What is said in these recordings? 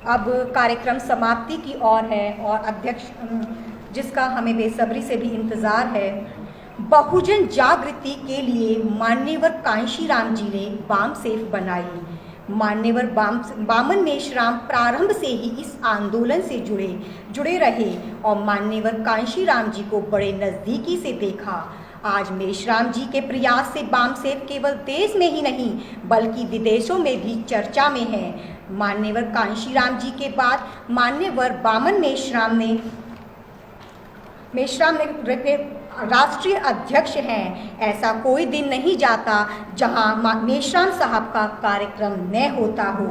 अब कार्यक्रम समाप्ति की ओर है और अध्यक्ष जिसका हमें बेसब्री से भी इंतज़ार है। बहुजन जागृति के लिए मान्यवर कांशीराम जी ने बाम सेफ बनाई। मान्यवर बामन मेश्राम प्रारंभ से ही इस आंदोलन से जुड़े रहे और मान्यवर कांशीराम जी को बड़े नज़दीकी से देखा। आज मेश्राम जी के प्रयास से बाम सेफ केवल देश में ही नहीं बल्कि विदेशों में भी चर्चा में है। मान्यवर कांशीराम जी के बाद मान्यवर बामन मेश्राम ने राष्ट्रीय अध्यक्ष हैं। ऐसा कोई दिन नहीं जाता जहां मेश्राम साहब का कार्यक्रम न होता हो।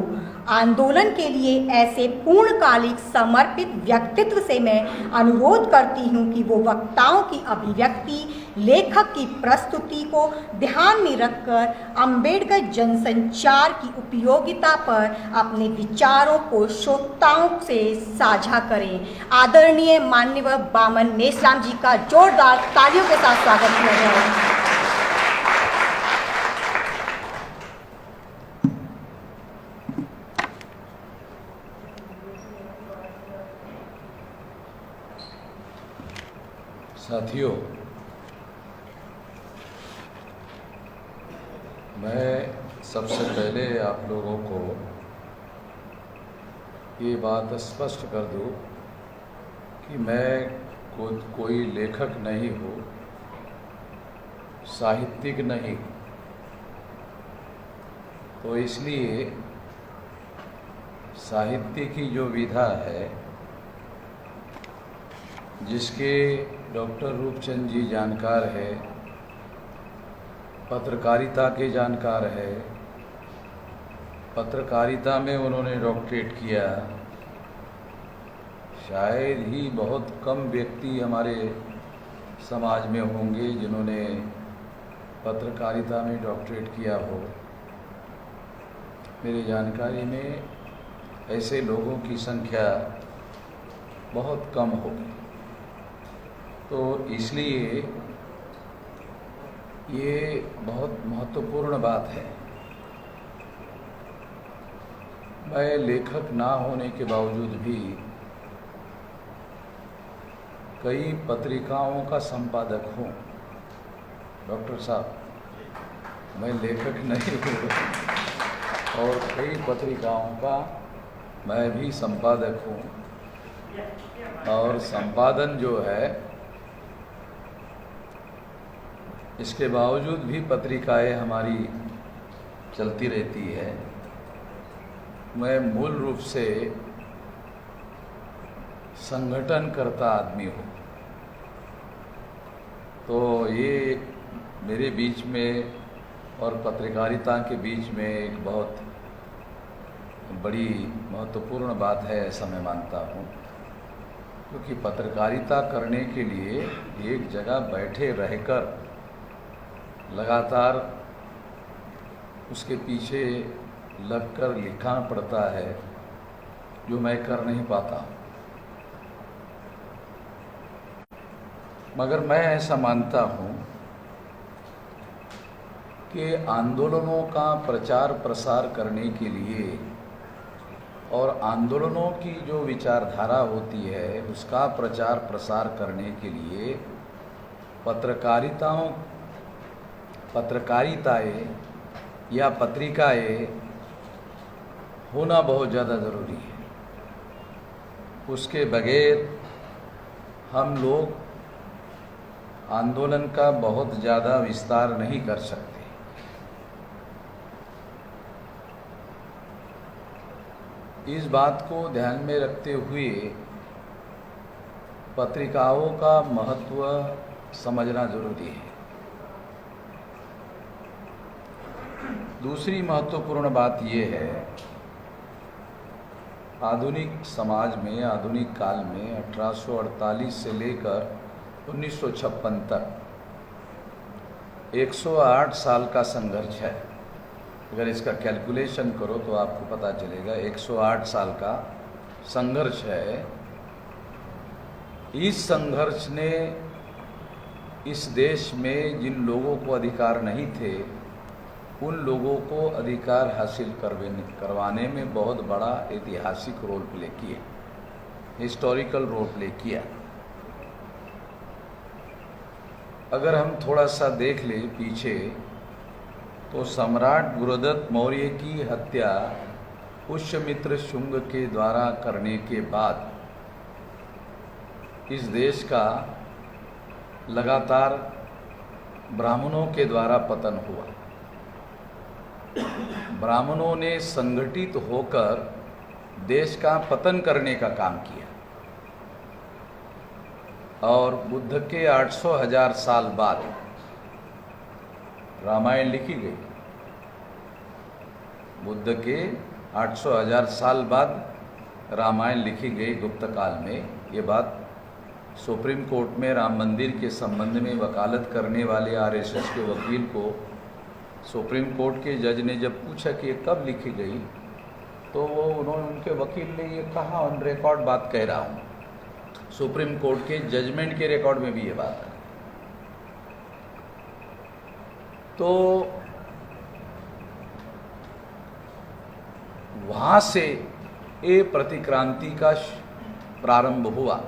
आंदोलन के लिए ऐसे पूर्णकालिक समर्पित व्यक्तित्व से मैं अनुरोध करती हूं कि वो वक्ताओं की अभिव्यक्ति, लेखक की प्रस्तुति को ध्यान में रखकर अम्बेडकर जनसंचार की उपयोगिता पर अपने विचारों को श्रोताओं से साझा करें। आदरणीय माननीय बामन मेश्राम जी का जोरदार तालियों के साथ स्वागत किया जाए। साथियों, मैं सबसे पहले आप लोगों को ये बात स्पष्ट कर दूं कि मैं कोई लेखक नहीं हूँ, साहित्यिक नहीं, तो इसलिए साहित्य की जो विधा है जिसके डॉक्टर रूपचंद जी जानकार है, पत्रकारिता के जानकार है, पत्रकारिता में उन्होंने डॉक्टरेट किया। शायद ही बहुत कम व्यक्ति हमारे समाज में होंगे जिन्होंने पत्रकारिता में डॉक्टरेट किया हो। मेरी जानकारी में ऐसे लोगों की संख्या बहुत कम होगी, तो इसलिए ये बहुत महत्वपूर्ण बात है। मैं लेखक ना होने के बावजूद भी कई पत्रिकाओं का संपादक हूँ। डॉक्टर साहब, मैं लेखक नहीं हूँ और कई पत्रिकाओं का मैं भी संपादक हूँ, और संपादन जो है इसके बावजूद भी पत्रिकाएं हमारी चलती रहती है। मैं मूल रूप से संगठनकर्ता आदमी हूँ, तो ये मेरे बीच में और पत्रकारिता के बीच में एक बहुत बड़ी महत्वपूर्ण बात है, ऐसा मैं मानता हूँ। क्योंकि पत्रकारिता करने के लिए एक जगह बैठे रहकर लगातार उसके पीछे लगकर लिखना पड़ता है, जो मैं कर नहीं पाता। मगर मैं ऐसा मानता हूँ कि आंदोलनों का प्रचार प्रसार करने के लिए और आंदोलनों की जो विचारधारा होती है उसका प्रचार प्रसार करने के लिए पत्रकारिताएं या पत्रिकाएं होना बहुत ज़्यादा ज़रूरी है। उसके बगैर हम लोग आंदोलन का बहुत ज़्यादा विस्तार नहीं कर सकते। इस बात को ध्यान में रखते हुए पत्रिकाओं का महत्व समझना जरूरी है। दूसरी महत्वपूर्ण बात ये है, आधुनिक समाज में, आधुनिक काल में 1848 से लेकर 1956 तक 108 साल का संघर्ष है। अगर इसका कैलकुलेशन करो तो आपको पता चलेगा 108 साल का संघर्ष है। इस संघर्ष ने इस देश में जिन लोगों को अधिकार नहीं थे उन लोगों को अधिकार हासिल करवाने में बहुत बड़ा ऐतिहासिक रोल प्ले किया, हिस्टोरिकल रोल प्ले किया। अगर हम थोड़ा सा देख ले पीछे, तो सम्राट गुरुदत्त मौर्य की हत्या पुष्यमित्र शुंग के द्वारा करने के बाद इस देश का लगातार ब्राह्मणों के द्वारा पतन हुआ। ब्राह्मणों ने संगठित होकर देश का पतन करने का काम किया और बुद्ध के 800,000 साल बाद रामायण लिखी गई। बुद्ध के 800,000 साल बाद रामायण लिखी गई गुप्त काल में। ये बात सुप्रीम कोर्ट में राम मंदिर के संबंध में वकालत करने वाले आरएसएस के वकील को सुप्रीम कोर्ट के जज ने जब पूछा कि ये कब लिखी गई, तो उनके वकील ने ये कहा, ऑन रिकॉर्ड बात कह रहा हूँ, सुप्रीम कोर्ट के जजमेंट के रिकॉर्ड में भी ये बात है। तो वहाँ से ये प्रतिक्रांति का प्रारंभ हुआ।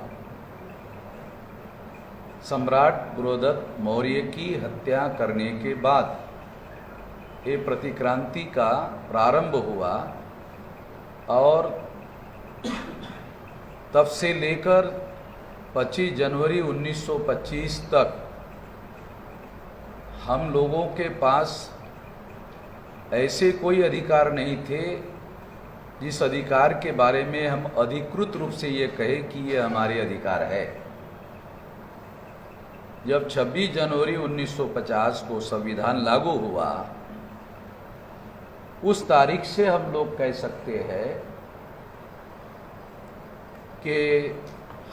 सम्राट गुरुदत्त मौर्य की हत्या करने के बाद ये प्रतिक्रांति का प्रारंभ हुआ और तब से लेकर 25 जनवरी 1925 तक हम लोगों के पास ऐसे कोई अधिकार नहीं थे जिस अधिकार के बारे में हम अधिकृत रूप से ये कहें कि ये हमारे अधिकार है। जब 26 जनवरी 1950 को संविधान लागू हुआ, उस तारीख से हम लोग कह सकते हैं कि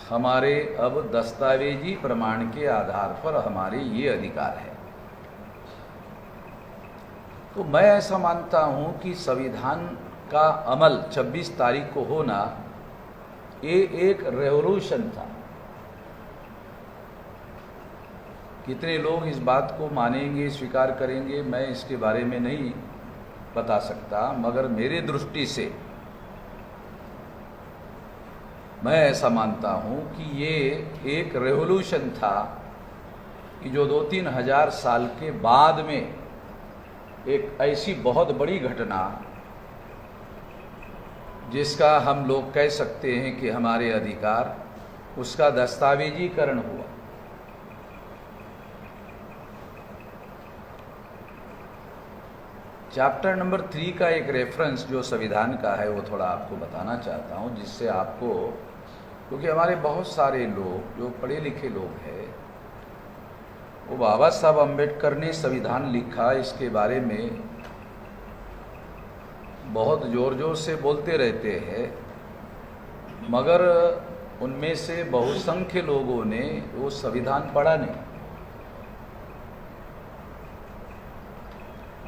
हमारे अब दस्तावेजी प्रमाण के आधार पर हमारे ये अधिकार है। तो मैं ऐसा मानता हूं कि संविधान का अमल 26 तारीख को होना ये एक रेवोल्यूशन था। कितने लोग इस बात को मानेंगे, स्वीकार करेंगे, मैं इसके बारे में नहीं बता सकता, मगर मेरे दृष्टि से मैं ऐसा मानता हूं कि ये एक रेवोल्यूशन था कि जो 2-3 हजार साल के बाद में एक ऐसी बहुत बड़ी घटना जिसका हम लोग कह सकते हैं कि हमारे अधिकार, उसका दस्तावेजीकरण हुआ। चैप्टर नंबर 3 का एक रेफरेंस जो संविधान का है वो थोड़ा आपको बताना चाहता हूँ, जिससे आपको, क्योंकि हमारे बहुत सारे लोग जो पढ़े लिखे लोग हैं, वो बाबा साहब अम्बेडकर ने संविधान लिखा, इसके बारे में बहुत ज़ोर ज़ोर से बोलते रहते हैं, मगर उनमें से बहुसंख्य लोगों ने वो संविधान पढ़ा नहीं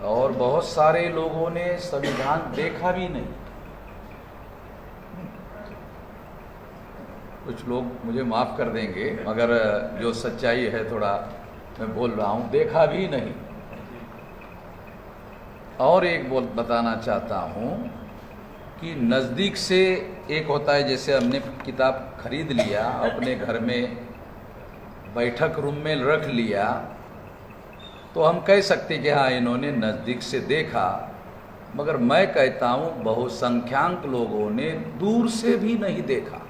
और बहुत सारे लोगों ने संविधान देखा भी नहीं। कुछ लोग मुझे माफ़ कर देंगे, मगर जो सच्चाई है थोड़ा मैं बोल रहा हूँ, देखा भी नहीं। और एक बताना चाहता हूँ कि नज़दीक से एक होता है, जैसे हमने किताब खरीद लिया, अपने घर में बैठक रूम में रख लिया, तो हम कह सकते कि हाँ इन्होंने नज़दीक से देखा, मगर मैं कहता हूँ बहुसंख्यांक लोगों ने दूर से भी नहीं देखा,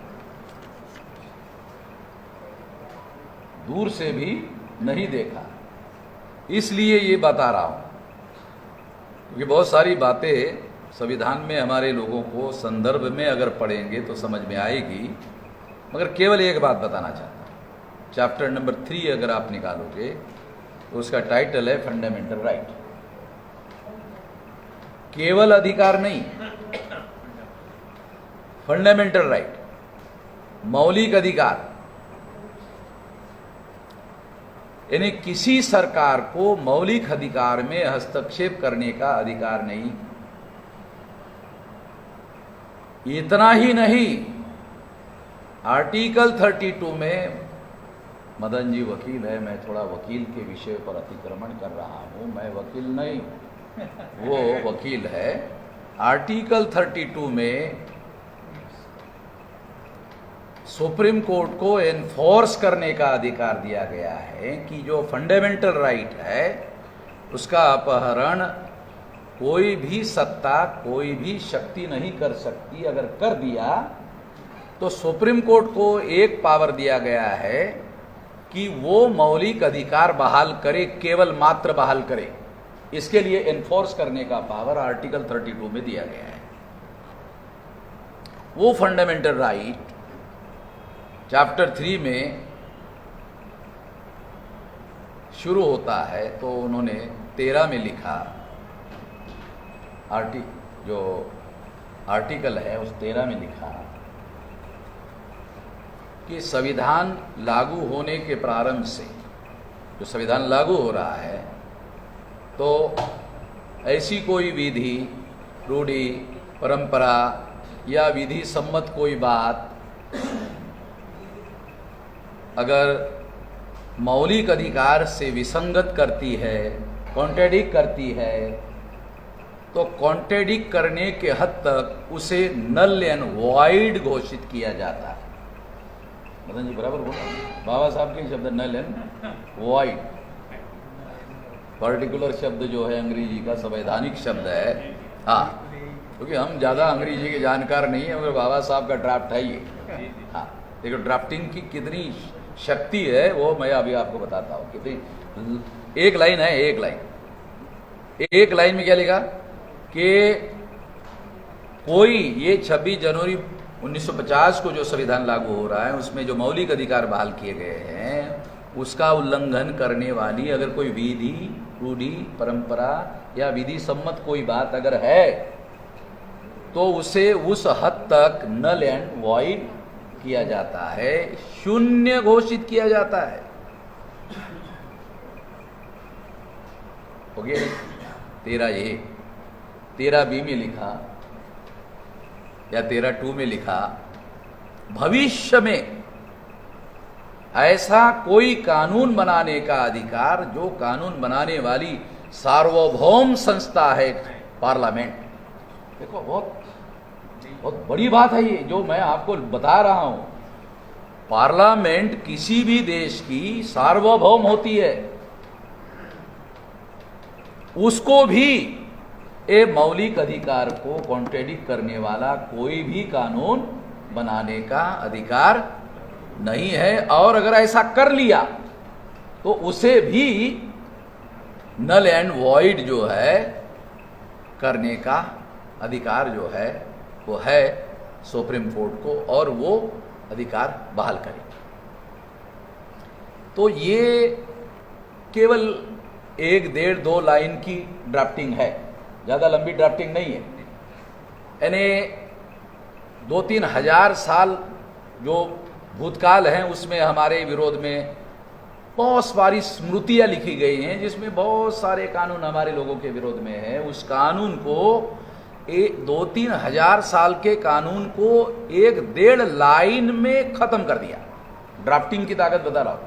दूर से भी नहीं देखा। इसलिए ये बता रहा हूँ क्योंकि बहुत सारी बातें संविधान में हमारे लोगों को संदर्भ में अगर पढ़ेंगे तो समझ में आएगी, मगर केवल एक बात बताना चाहता हूँ। चैप्टर नंबर 3 अगर आप निकालोगे तो उसका टाइटल है फंडामेंटल राइट। केवल अधिकार नहीं, फंडामेंटल राइट, मौलिक अधिकार। यानी किसी सरकार को मौलिक अधिकार में हस्तक्षेप करने का अधिकार नहीं। इतना ही नहीं, आर्टिकल 32 में, मदन जी वकील है, मैं थोड़ा वकील के विषय पर अतिक्रमण कर रहा हूं, मैं वकील नहीं, वो वकील है। आर्टिकल 32 में सुप्रीम कोर्ट को एनफोर्स करने का अधिकार दिया गया है कि जो फंडामेंटल राइट है उसका अपहरण कोई भी सत्ता, कोई भी शक्ति नहीं कर सकती। अगर कर दिया तो सुप्रीम कोर्ट को एक पावर दिया गया है कि वो मौलिक अधिकार बहाल करे, केवल मात्र बहाल करे। इसके लिए एनफोर्स करने का पावर आर्टिकल 32 में दिया गया है। वो फंडामेंटल राइट चैप्टर 3 में शुरू होता है, तो उन्होंने 13 में लिखा, जो आर्टिकल है उस 13 में लिखा कि संविधान लागू होने के प्रारंभ से, जो संविधान लागू हो रहा है, तो ऐसी कोई विधि, रूढ़ि, परंपरा या विधि सम्मत कोई बात अगर मौलिक अधिकार से विसंगत करती है, कॉन्ट्रेडिक्ट करती है, तो कॉन्ट्रेडिक्ट करने के हद तक उसे नल एंड वॉइड घोषित किया जाता है। मदन जी बराबर बोला, बाबा साहब के शब्द नल एंड वॉइड। पर्टिकुलर शब्द जो है अंग्रेजी का संवैधानिक शब्द है। हाँ, क्योंकि हम ज़्यादा अंग्रेजी के जानकार नहीं है, मगर बाबा साहब का ड्राफ्ट है ये। हाँ, देखो ड्राफ्टिंग की कितनी शक्ति है वो मैं अभी आपको बताता हूँ। कितनी, एक लाइन है, एक लाइन में क्या लिखा कि कोई, ये 26 जनवरी 1950 को जो संविधान लागू हो रहा है उसमें जो मौलिक अधिकार बहाल किए गए हैं उसका उल्लंघन करने वाली अगर कोई विधि, रूढ़ि, परंपरा या विधि सम्मत कोई बात अगर है तो उसे उस हद तक नल एंड वॉइड किया जाता है, शून्य घोषित किया जाता है। हो गया 13A। 13B में लिखा या 13(2) में लिखा, भविष्य में ऐसा कोई कानून बनाने का अधिकार जो कानून बनाने वाली सार्वभौम संस्था है पार्लियामेंट। देखो बहुत बड़ी बात है ये जो मैं आपको बता रहा हूं। पार्लियामेंट किसी भी देश की सार्वभौम होती है, उसको भी ये मौलिक अधिकार को कॉन्ट्रेडिक्ट करने वाला कोई भी कानून बनाने का अधिकार नहीं है। और अगर ऐसा कर लिया तो उसे भी नल एंड वॉइड जो है करने का अधिकार जो है वो है सुप्रीम कोर्ट को, और वो अधिकार बहाल करे। तो ये केवल 1, 1.5, 2 लाइन की ड्राफ्टिंग है, ज़्यादा लंबी ड्राफ्टिंग नहीं है। यानी 2-3 हजार साल जो भूतकाल हैं उसमें हमारे विरोध में बहुत सारी स्मृतियाँ लिखी गई हैं जिसमें बहुत सारे कानून हमारे लोगों के विरोध में है। उस कानून को 2-3 हजार साल के कानून को 1-1.5 लाइन में खत्म कर दिया। ड्राफ्टिंग की ताकत बता रहा हूं,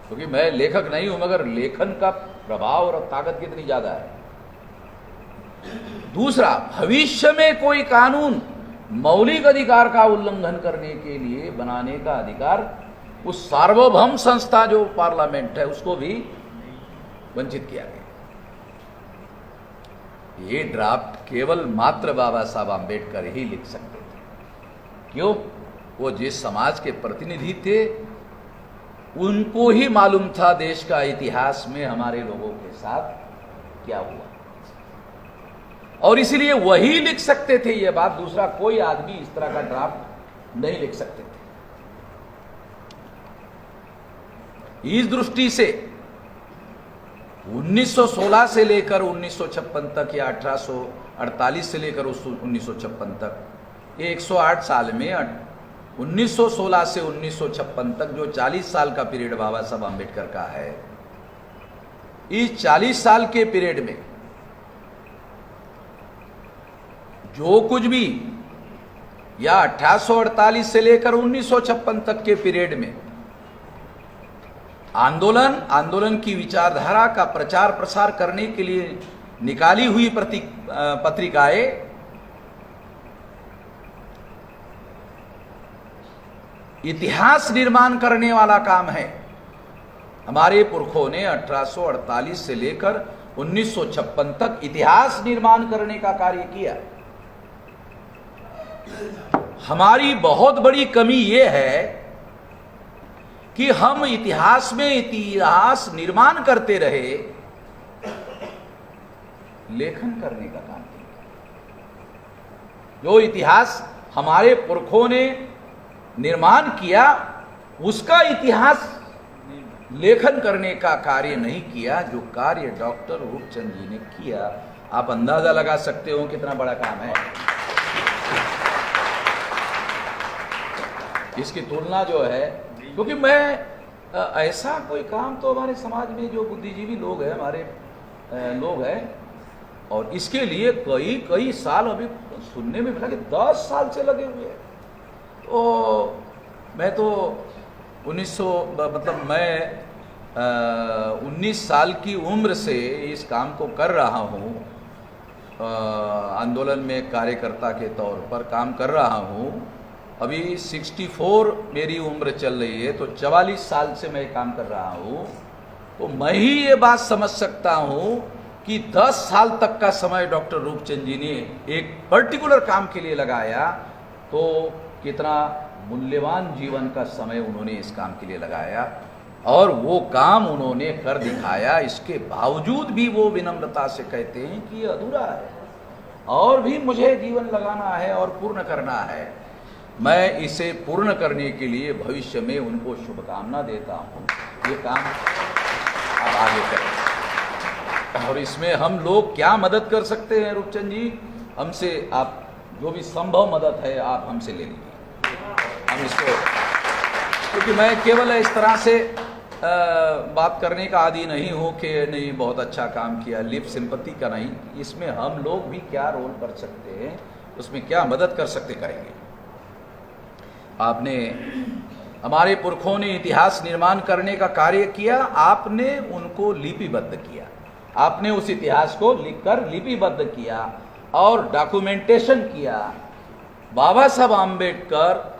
क्योंकि मैं लेखक नहीं हूं, मगर लेखन का प्रभाव और ताकत कितनी ज्यादा है। दूसरा, भविष्य में कोई कानून मौलिक अधिकार का उल्लंघन करने के लिए बनाने का अधिकार उस सार्वभौम संस्था जो पार्लियामेंट है उसको भी वंचित किया गया। ये ड्राफ्ट केवल मात्र बाबा साहब आम्बेडकर ही लिख सकते थे। क्यों? वो जिस समाज के प्रतिनिधि थे उनको ही मालूम था देश का इतिहास में हमारे लोगों के साथ क्या हुआ, और इसलिए वही लिख सकते थे ये बात। दूसरा कोई आदमी इस तरह का ड्राफ्ट नहीं लिख सकते थे। इस दृष्टि से 1916 से लेकर 1956 तक या 1848 से लेकर 1956 तक, ये 108 साल में 1916 से 1956 तक जो 40 साल का पीरियड बाबा साहब आम्बेडकर का है, इस 40 साल के पीरियड में जो कुछ भी, या 1848 से लेकर 1956 तक के पीरियड में आंदोलन की विचारधारा का प्रचार प्रसार करने के लिए निकाली हुई पत्रिकाएं इतिहास निर्माण करने वाला काम है। हमारे पुरखों ने 1848 से लेकर 1956 तक इतिहास निर्माण करने का कार्य किया। हमारी बहुत बड़ी कमी यह है कि हम इतिहास में इतिहास निर्माण करते रहे, लेखन करने का काम नहीं। जो इतिहास हमारे पुरखों ने निर्माण किया, उसका इतिहास लेखन करने का कार्य नहीं किया, जो कार्य डॉक्टर रूपचंद जी ने किया। आप अंदाजा लगा सकते हो कितना बड़ा काम है। इसकी तुलना जो है, क्योंकि मैं ऐसा कोई काम तो हमारे समाज में जो बुद्धिजीवी लोग हैं, हमारे लोग हैं, और इसके लिए कई कई साल अभी सुनने में मिला कि 10 साल से लगे हुए हैं। तो मैं तो 19 साल की उम्र से इस काम को कर रहा हूँ, आंदोलन में कार्यकर्ता के तौर पर काम कर रहा हूँ। अभी 64 मेरी उम्र चल रही है, तो 44 साल से मैं काम कर रहा हूँ। तो मैं ही ये बात समझ सकता हूँ कि 10 साल तक का समय डॉक्टर रूपचंद जी ने एक पर्टिकुलर काम के लिए लगाया, तो कितना मूल्यवान जीवन का समय उन्होंने इस काम के लिए लगाया, और वो काम उन्होंने कर दिखाया। इसके बावजूद भी वो विनम्रता से कहते हैं कि ये अधूरा है और भी मुझे जीवन लगाना है और पूर्ण करना है। मैं इसे पूर्ण करने के लिए भविष्य में उनको शुभकामना देता हूँ। ये काम आप आगे करें, और इसमें हम लोग क्या मदद कर सकते हैं रूपचंद जी? हमसे आप जो भी संभव मदद है आप हमसे ले लीजिए। हम इसको, क्योंकि मैं केवल इस तरह से बात करने का आदी नहीं हूँ कि नहीं बहुत अच्छा काम किया, लिप सिंपैथी का नहीं। इसमें हम लोग भी क्या रोल कर सकते हैं, उसमें क्या मदद कर सकते करेंगे। आपने, हमारे पुरखों ने इतिहास निर्माण करने का कार्य किया, आपने उनको लिपिबद्ध किया, आपने उस इतिहास को लिखकर लिपिबद्ध किया और डॉक्यूमेंटेशन किया। बाबा साहब आम्बेडकर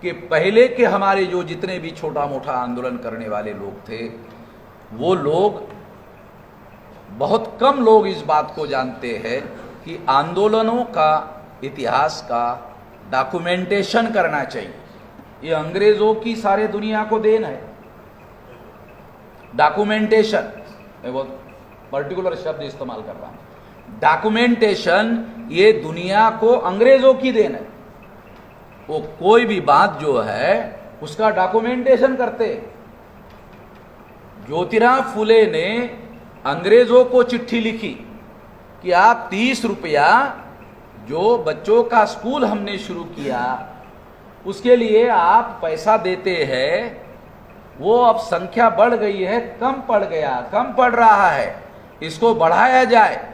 के पहले के हमारे जो जितने भी छोटा मोटा आंदोलन करने वाले लोग थे, वो लोग, बहुत कम लोग इस बात को जानते हैं कि आंदोलनों का इतिहास का डॉक्यूमेंटेशन करना चाहिए। ये अंग्रेजों की सारे दुनिया को देन है। डॉक्यूमेंटेशन, मैं बहुत पर्टिकुलर शब्द इस्तेमाल कर रहा हूं। डॉक्यूमेंटेशन ये दुनिया को अंग्रेजों की देन है। वो कोई भी बात जो है उसका डॉक्यूमेंटेशन करते। ज्योतिराव फुले ने अंग्रेजों को चिट्ठी लिखी कि आप 30 रुपया जो बच्चों का स्कूल हमने शुरू किया उसके लिए आप पैसा देते हैं, वो अब संख्या बढ़ गई है, कम पड़ रहा है, इसको बढ़ाया जाए।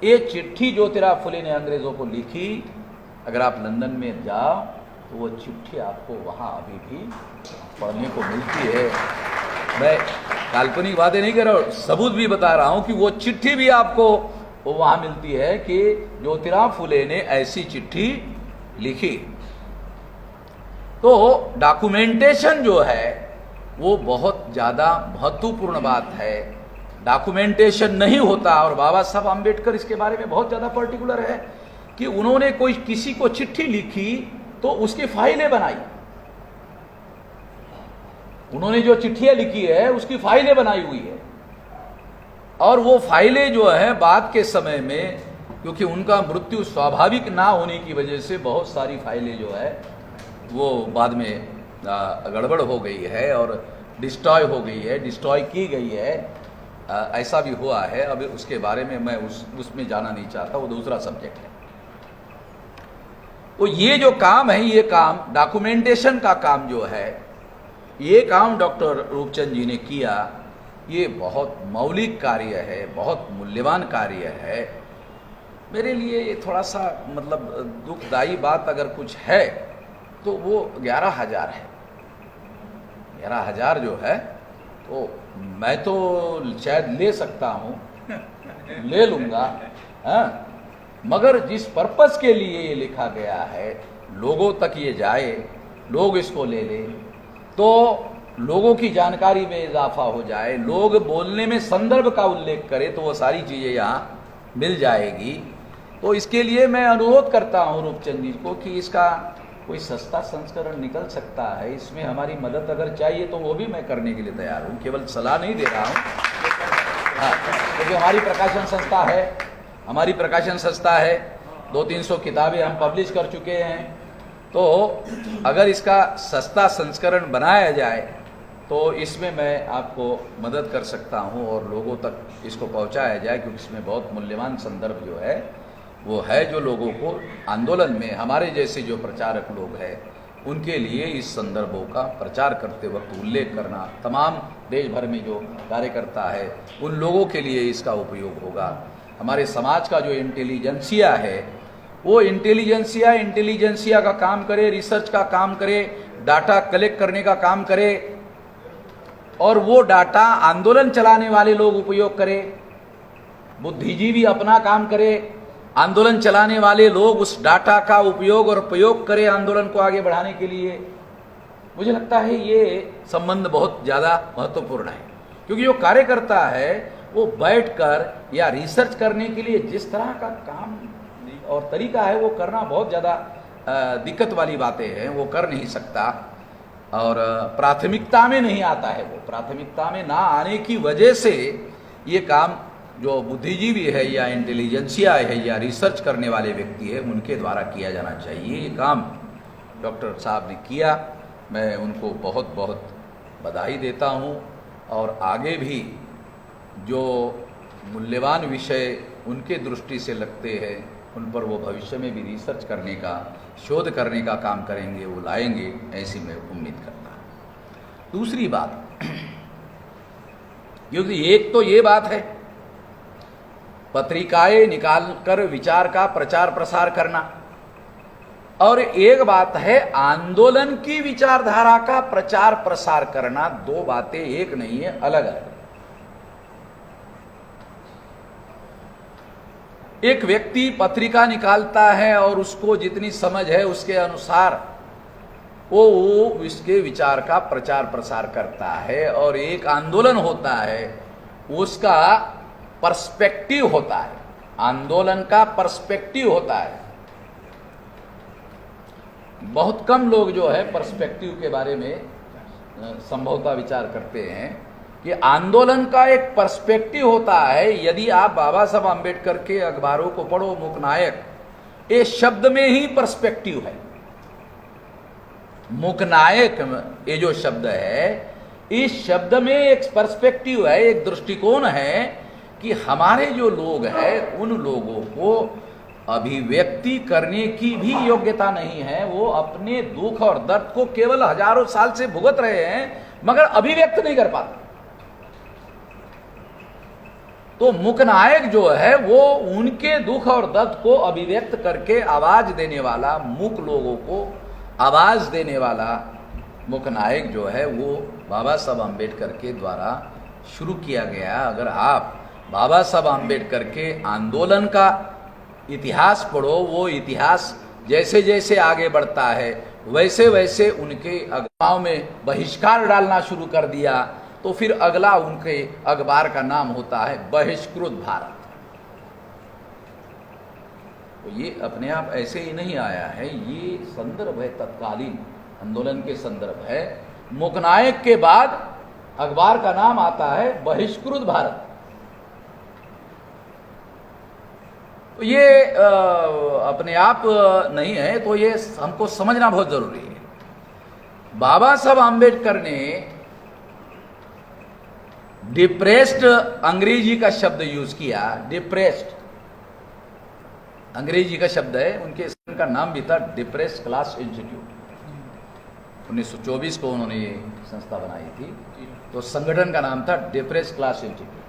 ये चिट्ठी ज्योतिराव फुले ने अंग्रेजों को लिखी। अगर आप लंदन में जाओ तो वो चिट्ठी आपको वहाँ अभी भी पढ़ने को मिलती है। मैं काल्पनिक बातें नहीं कर रहा हूँ, सबूत भी बता रहा हूँ कि वो चिट्ठी भी आपको वहाँ मिलती है कि ज्योतिराव फुले ने ऐसी चिट्ठी लिखी। तो डॉक्यूमेंटेशन जो है वो बहुत ज़्यादा महत्वपूर्ण बात है। डॉक्यूमेंटेशन नहीं होता, और बाबा साहब आम्बेडकर इसके बारे में बहुत ज़्यादा पर्टिकुलर है कि उन्होंने कोई किसी को चिट्ठी लिखी तो उसकी फाइलें बनाई। उन्होंने जो चिट्ठियां लिखी है उसकी फाइलें बनाई हुई है, और वो फाइलें जो है बाद के समय में, क्योंकि उनका मृत्यु स्वाभाविक ना होने की वजह से बहुत सारी फाइलें जो है वो बाद में गड़बड़ हो गई है और डिस्ट्रॉय हो गई है, डिस्ट्रॉय की गई है। ऐसा भी हुआ है। अभी उसके बारे में मैं उसमें जाना नहीं चाहता, वो दूसरा सब्जेक्ट है। तो ये जो काम है, ये काम डॉक्यूमेंटेशन का काम जो है, ये काम डॉक्टर रूपचंद जी ने किया। ये बहुत मौलिक कार्य है, बहुत मूल्यवान कार्य है। मेरे लिए ये थोड़ा सा मतलब दुखदाई बात अगर कुछ है तो वो 11,000 है। 11,000 जो है ओ मैं तो शायद ले सकता हूँ, ले लूँगा, हाँ, मगर जिस पर्पस के लिए ये लिखा गया है लोगों तक ये जाए, लोग इसको ले लें, तो लोगों की जानकारी में इजाफा हो जाए, लोग बोलने में संदर्भ का उल्लेख करें तो वो सारी चीज़ें यहाँ मिल जाएगी। तो इसके लिए मैं अनुरोध करता हूँ रूपचंद जी को कि इसका कोई सस्ता संस्करण निकल सकता है, इसमें हमारी मदद अगर चाहिए तो वो भी मैं करने के लिए तैयार हूँ, केवल सलाह नहीं दे रहा हूँ। हाँ, क्योंकि हमारी प्रकाशन संस्था है, हमारी प्रकाशन संस्था है, 200-300 किताबें हम पब्लिश कर चुके हैं। तो अगर इसका सस्ता संस्करण बनाया जाए तो इसमें मैं आपको मदद कर सकता हूं और लोगों तक इसको पहुंचाया जाए, क्योंकि इसमें बहुत मूल्यवान संदर्भ जो है वो है, जो लोगों को आंदोलन में हमारे जैसे जो प्रचारक लोग हैं उनके लिए इस संदर्भों का प्रचार करते वक्त उल्लेख करना, तमाम देश भर में जो कार्यकर्ता है उन लोगों के लिए इसका उपयोग होगा। हमारे समाज का जो इंटेलिजेंसिया है वो इंटेलिजेंसिया का काम करे, रिसर्च का काम करे, डाटा कलेक्ट करने का काम करे, और वो डाटा आंदोलन चलाने वाले लोग उपयोग करें, बुद्धिजीवी अपना काम करे, आंदोलन चलाने वाले लोग उस डाटा का उपयोग और प्रयोग करें आंदोलन को आगे बढ़ाने के लिए। मुझे लगता है ये संबंध बहुत ज़्यादा महत्वपूर्ण है, क्योंकि जो कार्यकर्ता है वो बैठकर या रिसर्च करने के लिए जिस तरह का काम और तरीका है वो करना बहुत ज़्यादा दिक्कत वाली बातें हैं, वो कर नहीं सकता और प्राथमिकता में नहीं आता है। वो प्राथमिकता में ना आने की वजह से ये काम जो बुद्धिजीवी है या इंटेलिजेंसिया है या रिसर्च करने वाले व्यक्ति है उनके द्वारा किया जाना चाहिए। ये काम डॉक्टर साहब ने किया, मैं उनको बहुत बहुत बधाई देता हूँ, और आगे भी जो मूल्यवान विषय उनके दृष्टि से लगते हैं उन पर वो भविष्य में भी रिसर्च करने का, शोध करने का काम करेंगे, वो लाएंगे, ऐसी मैं उम्मीद करता हूँ। दूसरी बात, क्योंकि एक तो ये बात है पत्रिकाएं निकालकर विचार का प्रचार प्रसार करना, और एक बात है आंदोलन की विचारधारा का प्रचार प्रसार करना। दो बातें एक नहीं है, अलग अलग। एक व्यक्ति पत्रिका निकालता है और उसको जितनी समझ है उसके अनुसार वो इसके विचार का प्रचार प्रसार करता है, और एक आंदोलन होता है उसका पर्सपेक्टिव होता है, आंदोलन का पर्सपेक्टिव होता है। बहुत कम लोग जो है पर्सपेक्टिव के बारे में संभवतः विचार करते हैं कि आंदोलन का एक पर्सपेक्टिव होता है। यदि आप बाबा साहब आम्बेडकर के अखबारों को पढ़ो, मुकनायक, ये शब्द में ही पर्सपेक्टिव है। मुकनायक ये जो शब्द है, इस शब्द में एक पर्सपेक्टिव है, एक दृष्टिकोण है कि हमारे जो लोग हैं उन लोगों को अभिव्यक्ति करने की भी योग्यता नहीं है। वो अपने दुख और दर्द को केवल हजारों साल से भुगत रहे हैं मगर अभिव्यक्त नहीं कर पाते। तो मुकनायक जो है वो उनके दुख और दर्द को अभिव्यक्त करके आवाज देने वाला, मूक लोगों को आवाज देने वाला मुकनायक जो है वो बाबा साहब आम्बेडकर के द्वारा शुरू किया गया। अगर आप बाबा साहब आम्बेडकर के आंदोलन का इतिहास पढ़ो, वो इतिहास जैसे जैसे आगे बढ़ता है वैसे वैसे उनके अखबारों में बहिष्कार डालना शुरू कर दिया, तो फिर अगला उनके अखबार का नाम होता है बहिष्कृत भारत। तो ये अपने आप ऐसे ही नहीं आया है, ये संदर्भ है, तत्कालीन आंदोलन के संदर्भ है। मुकनायक के बाद अखबार का नाम आता है बहिष्कृत भारत। तो ये अपने आप नहीं है, तो ये हमको समझना बहुत जरूरी है। बाबा साहब आम्बेडकर ने डिप्रेस्ड अंग्रेजी का शब्द यूज किया। डिप्रेस्ड अंग्रेजी का शब्द है, उनके का नाम भी था डिप्रेस्ड क्लास इंस्टीट्यूट। 1924 को उन्होंने ये संस्था बनाई थी, तो संगठन का नाम था डिप्रेस्ड क्लास इंस्टीट्यूट।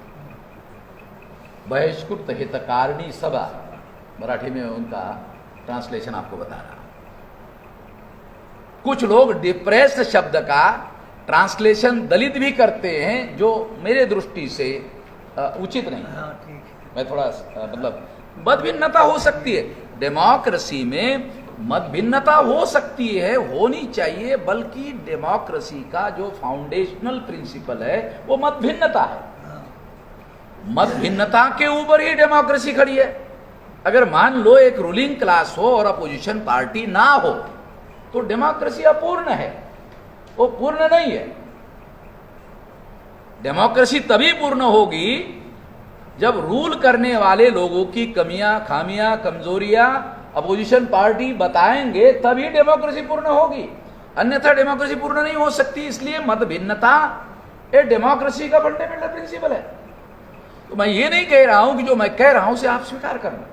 बहिष्कृत हितकारिणी सभा, मराठी में उनका ट्रांसलेशन आपको बता रहा। कुछ लोग डिप्रेस्ड शब्द का ट्रांसलेशन दलित भी करते हैं, जो मेरे दृष्टि से उचित नहीं है। हाँ, ठीक है। मैं थोड़ा मतलब मत भिन्नता हो सकती है, डेमोक्रेसी में मत भिन्नता हो सकती है, होनी चाहिए, बल्कि डेमोक्रेसी का जो फाउंडेशनल प्रिंसिपल है वो मत भिन्नता है। मत भिन्नता के ऊपर ही डेमोक्रेसी खड़ी है। अगर मान लो एक रूलिंग क्लास हो और अपोजिशन पार्टी ना हो तो डेमोक्रेसी अपूर्ण है, वो पूर्ण नहीं है। डेमोक्रेसी तभी पूर्ण होगी जब रूल करने वाले लोगों की कमियां, खामियां, कमजोरियां अपोजिशन पार्टी बताएंगे, तभी डेमोक्रेसी पूर्ण होगी, अन्यथा डेमोक्रेसी पूर्ण नहीं हो सकती। इसलिए मत भिन्नता ये डेमोक्रेसी का फंडामेंटल प्रिंसिपल है। तो मैं ये नहीं कह रहा हूं कि जो मैं कह रहा हूं उसे आप स्वीकार करना।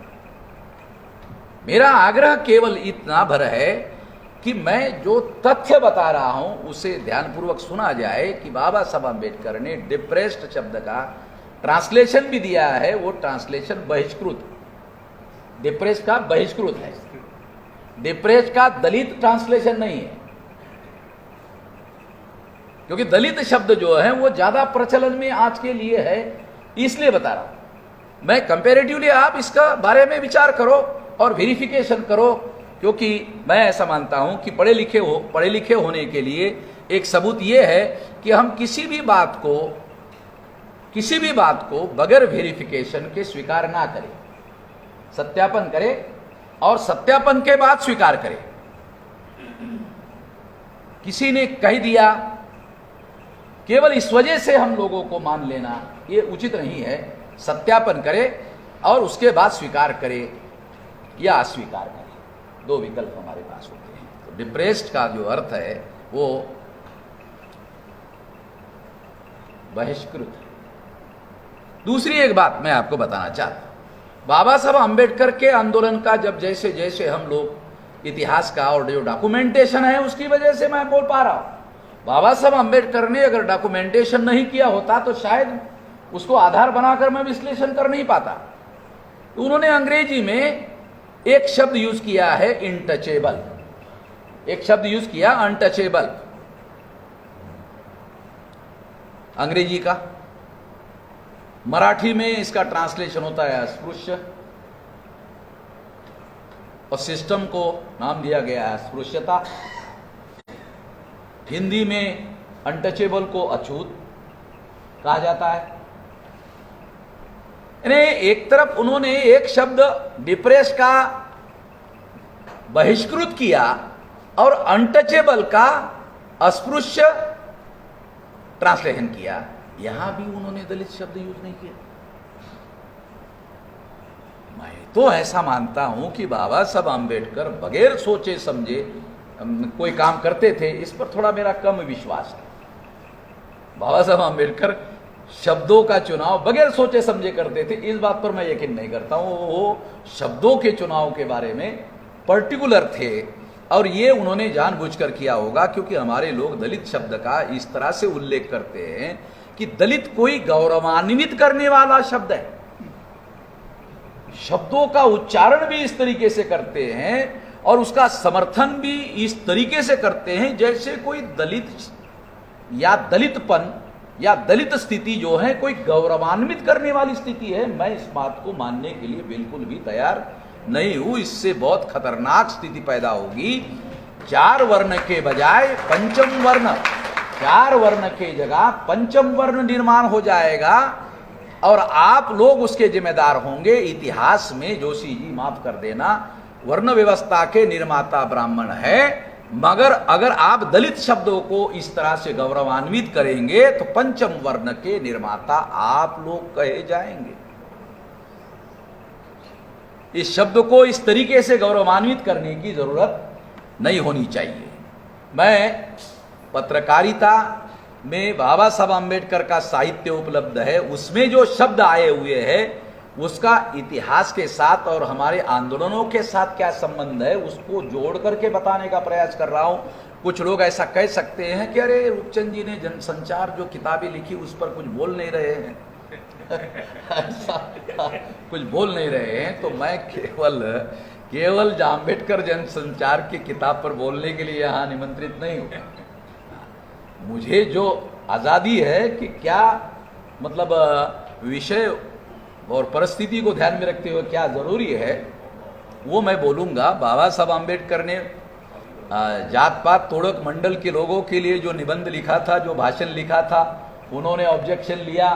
मेरा आग्रह केवल इतना भर है कि मैं जो तथ्य बता रहा हूं उसे ध्यानपूर्वक सुना जाए कि बाबा साहब अम्बेडकर ने डिप्रेस्ड शब्द का ट्रांसलेशन भी दिया है, वो ट्रांसलेशन बहिष्कृत, डिप्रेस्ड का बहिष्कृत है, डिप्रेस्ड का दलित ट्रांसलेशन नहीं है। क्योंकि दलित शब्द जो है वो ज्यादा प्रचलन में आज के लिए है, इसलिए बता रहा हूं मैं। कंपैरेटिवली आप इसका बारे में विचार करो और वेरिफिकेशन करो, क्योंकि मैं ऐसा मानता हूं कि पढ़े लिखे होने के लिए एक सबूत यह है कि हम किसी भी बात को बगैर वेरिफिकेशन के स्वीकार ना करें, सत्यापन करें और सत्यापन के बाद स्वीकार करें। किसी ने कह दिया केवल इस वजह से हम लोगों को मान लेना ये उचित नहीं है। सत्यापन करें और उसके बाद स्वीकार करें या अस्वीकार करें, दो विकल्प हमारे पास होते हैं। तो डिप्रेस्ड का जो अर्थ है वो बहिष्कृत है। दूसरी एक बात मैं आपको बताना चाहता हूं, बाबा साहब अंबेडकर के आंदोलन का जब जैसे जैसे हम लोग इतिहास का और जो डॉक्यूमेंटेशन है उसकी वजह से मैं बोल पा रहा हूं। बाबा साहब अंबेडकर ने अगर डॉक्यूमेंटेशन नहीं किया होता तो शायद उसको आधार बनाकर मैं विश्लेषण कर नहीं पाता। तो उन्होंने अंग्रेजी में एक शब्द यूज किया है इनटचेबल, एक शब्द यूज किया अनटचेबल अंग्रेजी का। मराठी में इसका ट्रांसलेशन होता है अस्पृश्य, और सिस्टम को नाम दिया गया है अस्पृश्यता। हिंदी में अनटचेबल को अछूत कहा जाता है। एक तरफ उन्होंने एक शब्द डिप्रेस का बहिष्कृत किया और अनटचेबल का अस्पृश्य ट्रांसलेशन किया, यहां भी उन्होंने दलित शब्द यूज नहीं किया। मैं तो ऐसा मानता हूं कि बाबा साहब आम्बेडकर बगैर सोचे समझे कोई काम करते थे, इस पर थोड़ा मेरा कम विश्वास है। बाबा साहब आम्बेडकर शब्दों का चुनाव बगैर सोचे समझे करते थे, इस बात पर मैं यकीन नहीं करता हूं। वो शब्दों के चुनाव के बारे में पर्टिकुलर थे और ये उन्होंने जानबूझकर किया होगा, क्योंकि हमारे लोग दलित शब्द का इस तरह से उल्लेख करते हैं कि दलित कोई गौरवान्वित करने वाला शब्द है। शब्दों का उच्चारण भी इस तरीके से करते हैं और उसका समर्थन भी इस तरीके से करते हैं जैसे कोई दलित या दलितपन या दलित स्थिति जो है कोई गौरवान्वित करने वाली स्थिति है। मैं इस बात को मानने के लिए बिल्कुल भी तैयार नहीं हूं। इससे बहुत खतरनाक स्थिति पैदा होगी। 4 वर्ण के बजाय पंचम वर्ण, 4 वर्ण के जगह पंचम वर्ण निर्माण हो जाएगा और आप लोग उसके जिम्मेदार होंगे। इतिहास में जोशी जी माफ कर देना, वर्ण व्यवस्था के निर्माता ब्राह्मण है, मगर अगर आप दलित शब्दों को इस तरह से गौरवान्वित करेंगे तो पंचम वर्ण के निर्माता आप लोग कहे जाएंगे। इस शब्द को इस तरीके से गौरवान्वित करने की जरूरत नहीं होनी चाहिए। मैं पत्रकारिता में बाबा साहब आम्बेडकर का साहित्य उपलब्ध है, उसमें जो शब्द आए हुए हैं उसका इतिहास के साथ और हमारे आंदोलनों के साथ क्या संबंध है उसको जोड़ करके बताने का प्रयास कर रहा हूं। कुछ लोग ऐसा कह सकते हैं कि अरे रूपचंद जी ने जनसंचार जो किताबें लिखी उस पर कुछ बोल नहीं रहे हैं ऐसा कुछ बोल नहीं रहे हैं। तो मैं केवल आम्बेडकर जनसंचार की किताब पर बोलने के लिए यहाँ निमंत्रित नहीं हूँ। मुझे जो आज़ादी है कि क्या मतलब विषय और परिस्थिति को ध्यान में रखते हुए क्या ज़रूरी है वो मैं बोलूँगा। बाबा साहब आम्बेडकर ने जात पात तोड़क मंडल के लोगों के लिए जो निबंध लिखा था, जो भाषण लिखा था, उन्होंने ऑब्जेक्शन लिया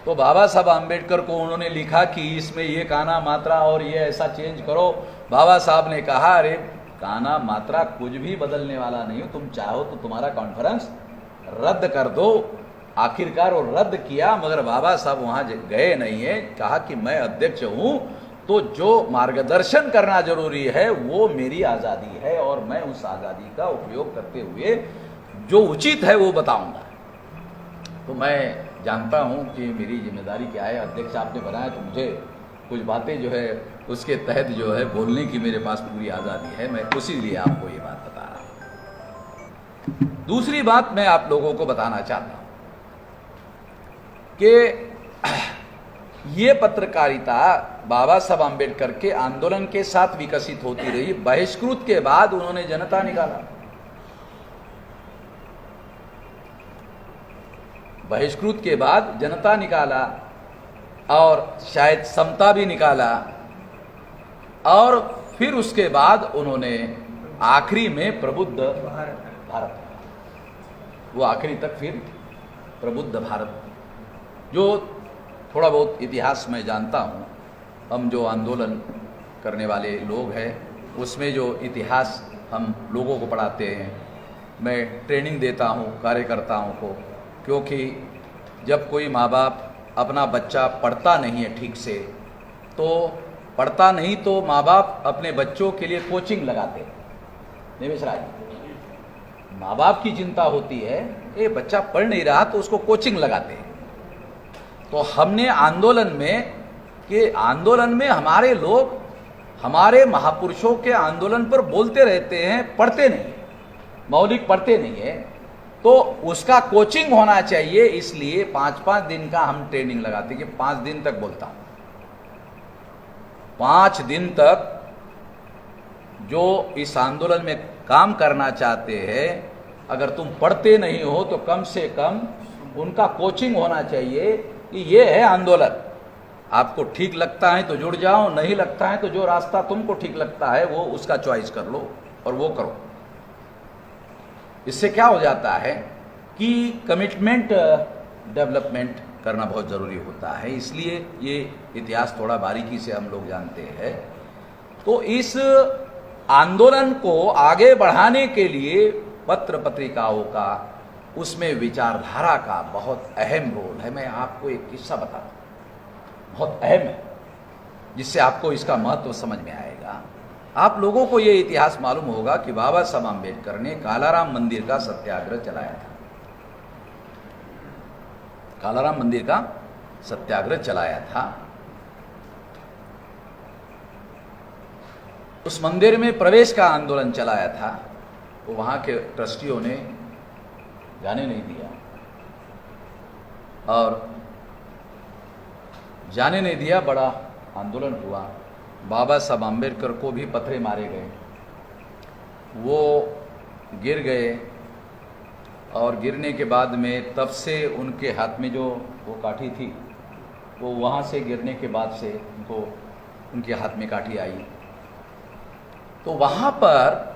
तो बाबा साहब आम्बेडकर को उन्होंने लिखा कि इसमें ये काना मात्रा और ये ऐसा चेंज करो। बाबा साहब ने कहा अरे काना मात्रा कुछ भी बदलने वाला नहीं हो, तुम चाहो तो तुम्हारा कॉन्फ्रेंस रद्द कर दो। आखिरकार वो रद्द किया, मगर बाबा साहब वहाँ गए नहीं है, कहा कि मैं अध्यक्ष हूँ तो जो मार्गदर्शन करना जरूरी है वो मेरी आज़ादी है और मैं उस आज़ादी का उपयोग करते हुए जो उचित है वो बताऊंगा। तो मैं जानता हूँ कि मेरी जिम्मेदारी क्या है, अध्यक्ष आपने बनाया तो मुझे कुछ बातें जो है उसके तहत जो है बोलने की मेरे पास पूरी आज़ादी है। मैं उसी लिए आपको ये बात बता रहा हूँ। दूसरी बात मैं आप लोगों को बताना चाहता हूँ कि ये पत्रकारिता बाबा साहब आम्बेडकर के आंदोलन के साथ विकसित होती रही। बहिष्कृत के बाद उन्होंने जनता निकाला, बहिष्कृत के बाद जनता निकाला और शायद समता भी निकाला और फिर उसके बाद उन्होंने आखिरी में प्रबुद्ध भारत, वो आखिरी तक फिर प्रबुद्ध भारत, जो थोड़ा बहुत इतिहास मैं जानता हूँ, हम जो आंदोलन करने वाले लोग हैं उसमें जो इतिहास हम लोगों को पढ़ाते हैं, मैं ट्रेनिंग देता हूँ कार्यकर्ताओं को, क्योंकि जब कोई माँ बाप अपना बच्चा पढ़ता नहीं है ठीक से तो माँ बाप अपने बच्चों के लिए कोचिंग लगाते हैं। निमेश राज, माँ बाप की चिंता होती है ये बच्चा पढ़ नहीं रहा तो उसको कोचिंग लगाते हैं। तो हमने आंदोलन में हमारे लोग हमारे महापुरुषों के आंदोलन पर बोलते रहते हैं, पढ़ते नहीं, मौलिक पढ़ते नहीं है, तो उसका कोचिंग होना चाहिए। इसलिए 5-5 दिन का हम ट्रेनिंग लगाते हैं कि 5 दिन तक बोलता हूँ, 5 दिन तक जो इस आंदोलन में काम करना चाहते हैं, अगर तुम पढ़ते नहीं हो तो कम से कम उनका कोचिंग होना चाहिए कि ये है आंदोलन, आपको ठीक लगता है तो जुड़ जाओ, नहीं लगता है तो जो रास्ता तुमको ठीक लगता है वो उसका चॉइस कर लो और वो करो। इससे क्या हो जाता है कि कमिटमेंट डेवलपमेंट करना बहुत ज़रूरी होता है। इसलिए ये इतिहास थोड़ा बारीकी से हम लोग जानते हैं। तो इस आंदोलन को आगे बढ़ाने के लिए पत्र पत्रिकाओं का, उसमें विचारधारा का बहुत अहम रोल है। मैं आपको एक किस्सा बताता हूँ, बहुत अहम है, जिससे आपको इसका महत्व समझ में आएगा। आप लोगों को ये इतिहास मालूम होगा कि बाबा साहब आम्बेडकर ने कालाराम मंदिर का सत्याग्रह चलाया था। कालाराम मंदिर का सत्याग्रह चलाया था। उस मंदिर में प्रवेश का आंदोलन चलाया था, तो वहाँ के ट्रस्टियों ने जाने नहीं दिया और जाने नहीं दिया, बड़ा आंदोलन हुआ। बाबा साहब आम्बेडकर को भी पत्थरे मारे गए, वो गिर गए और गिरने के बाद में तब से उनके हाथ में जो वो काठी थी, वो वहाँ से गिरने के बाद से उनको उनके हाथ में काठी आई। तो वहाँ पर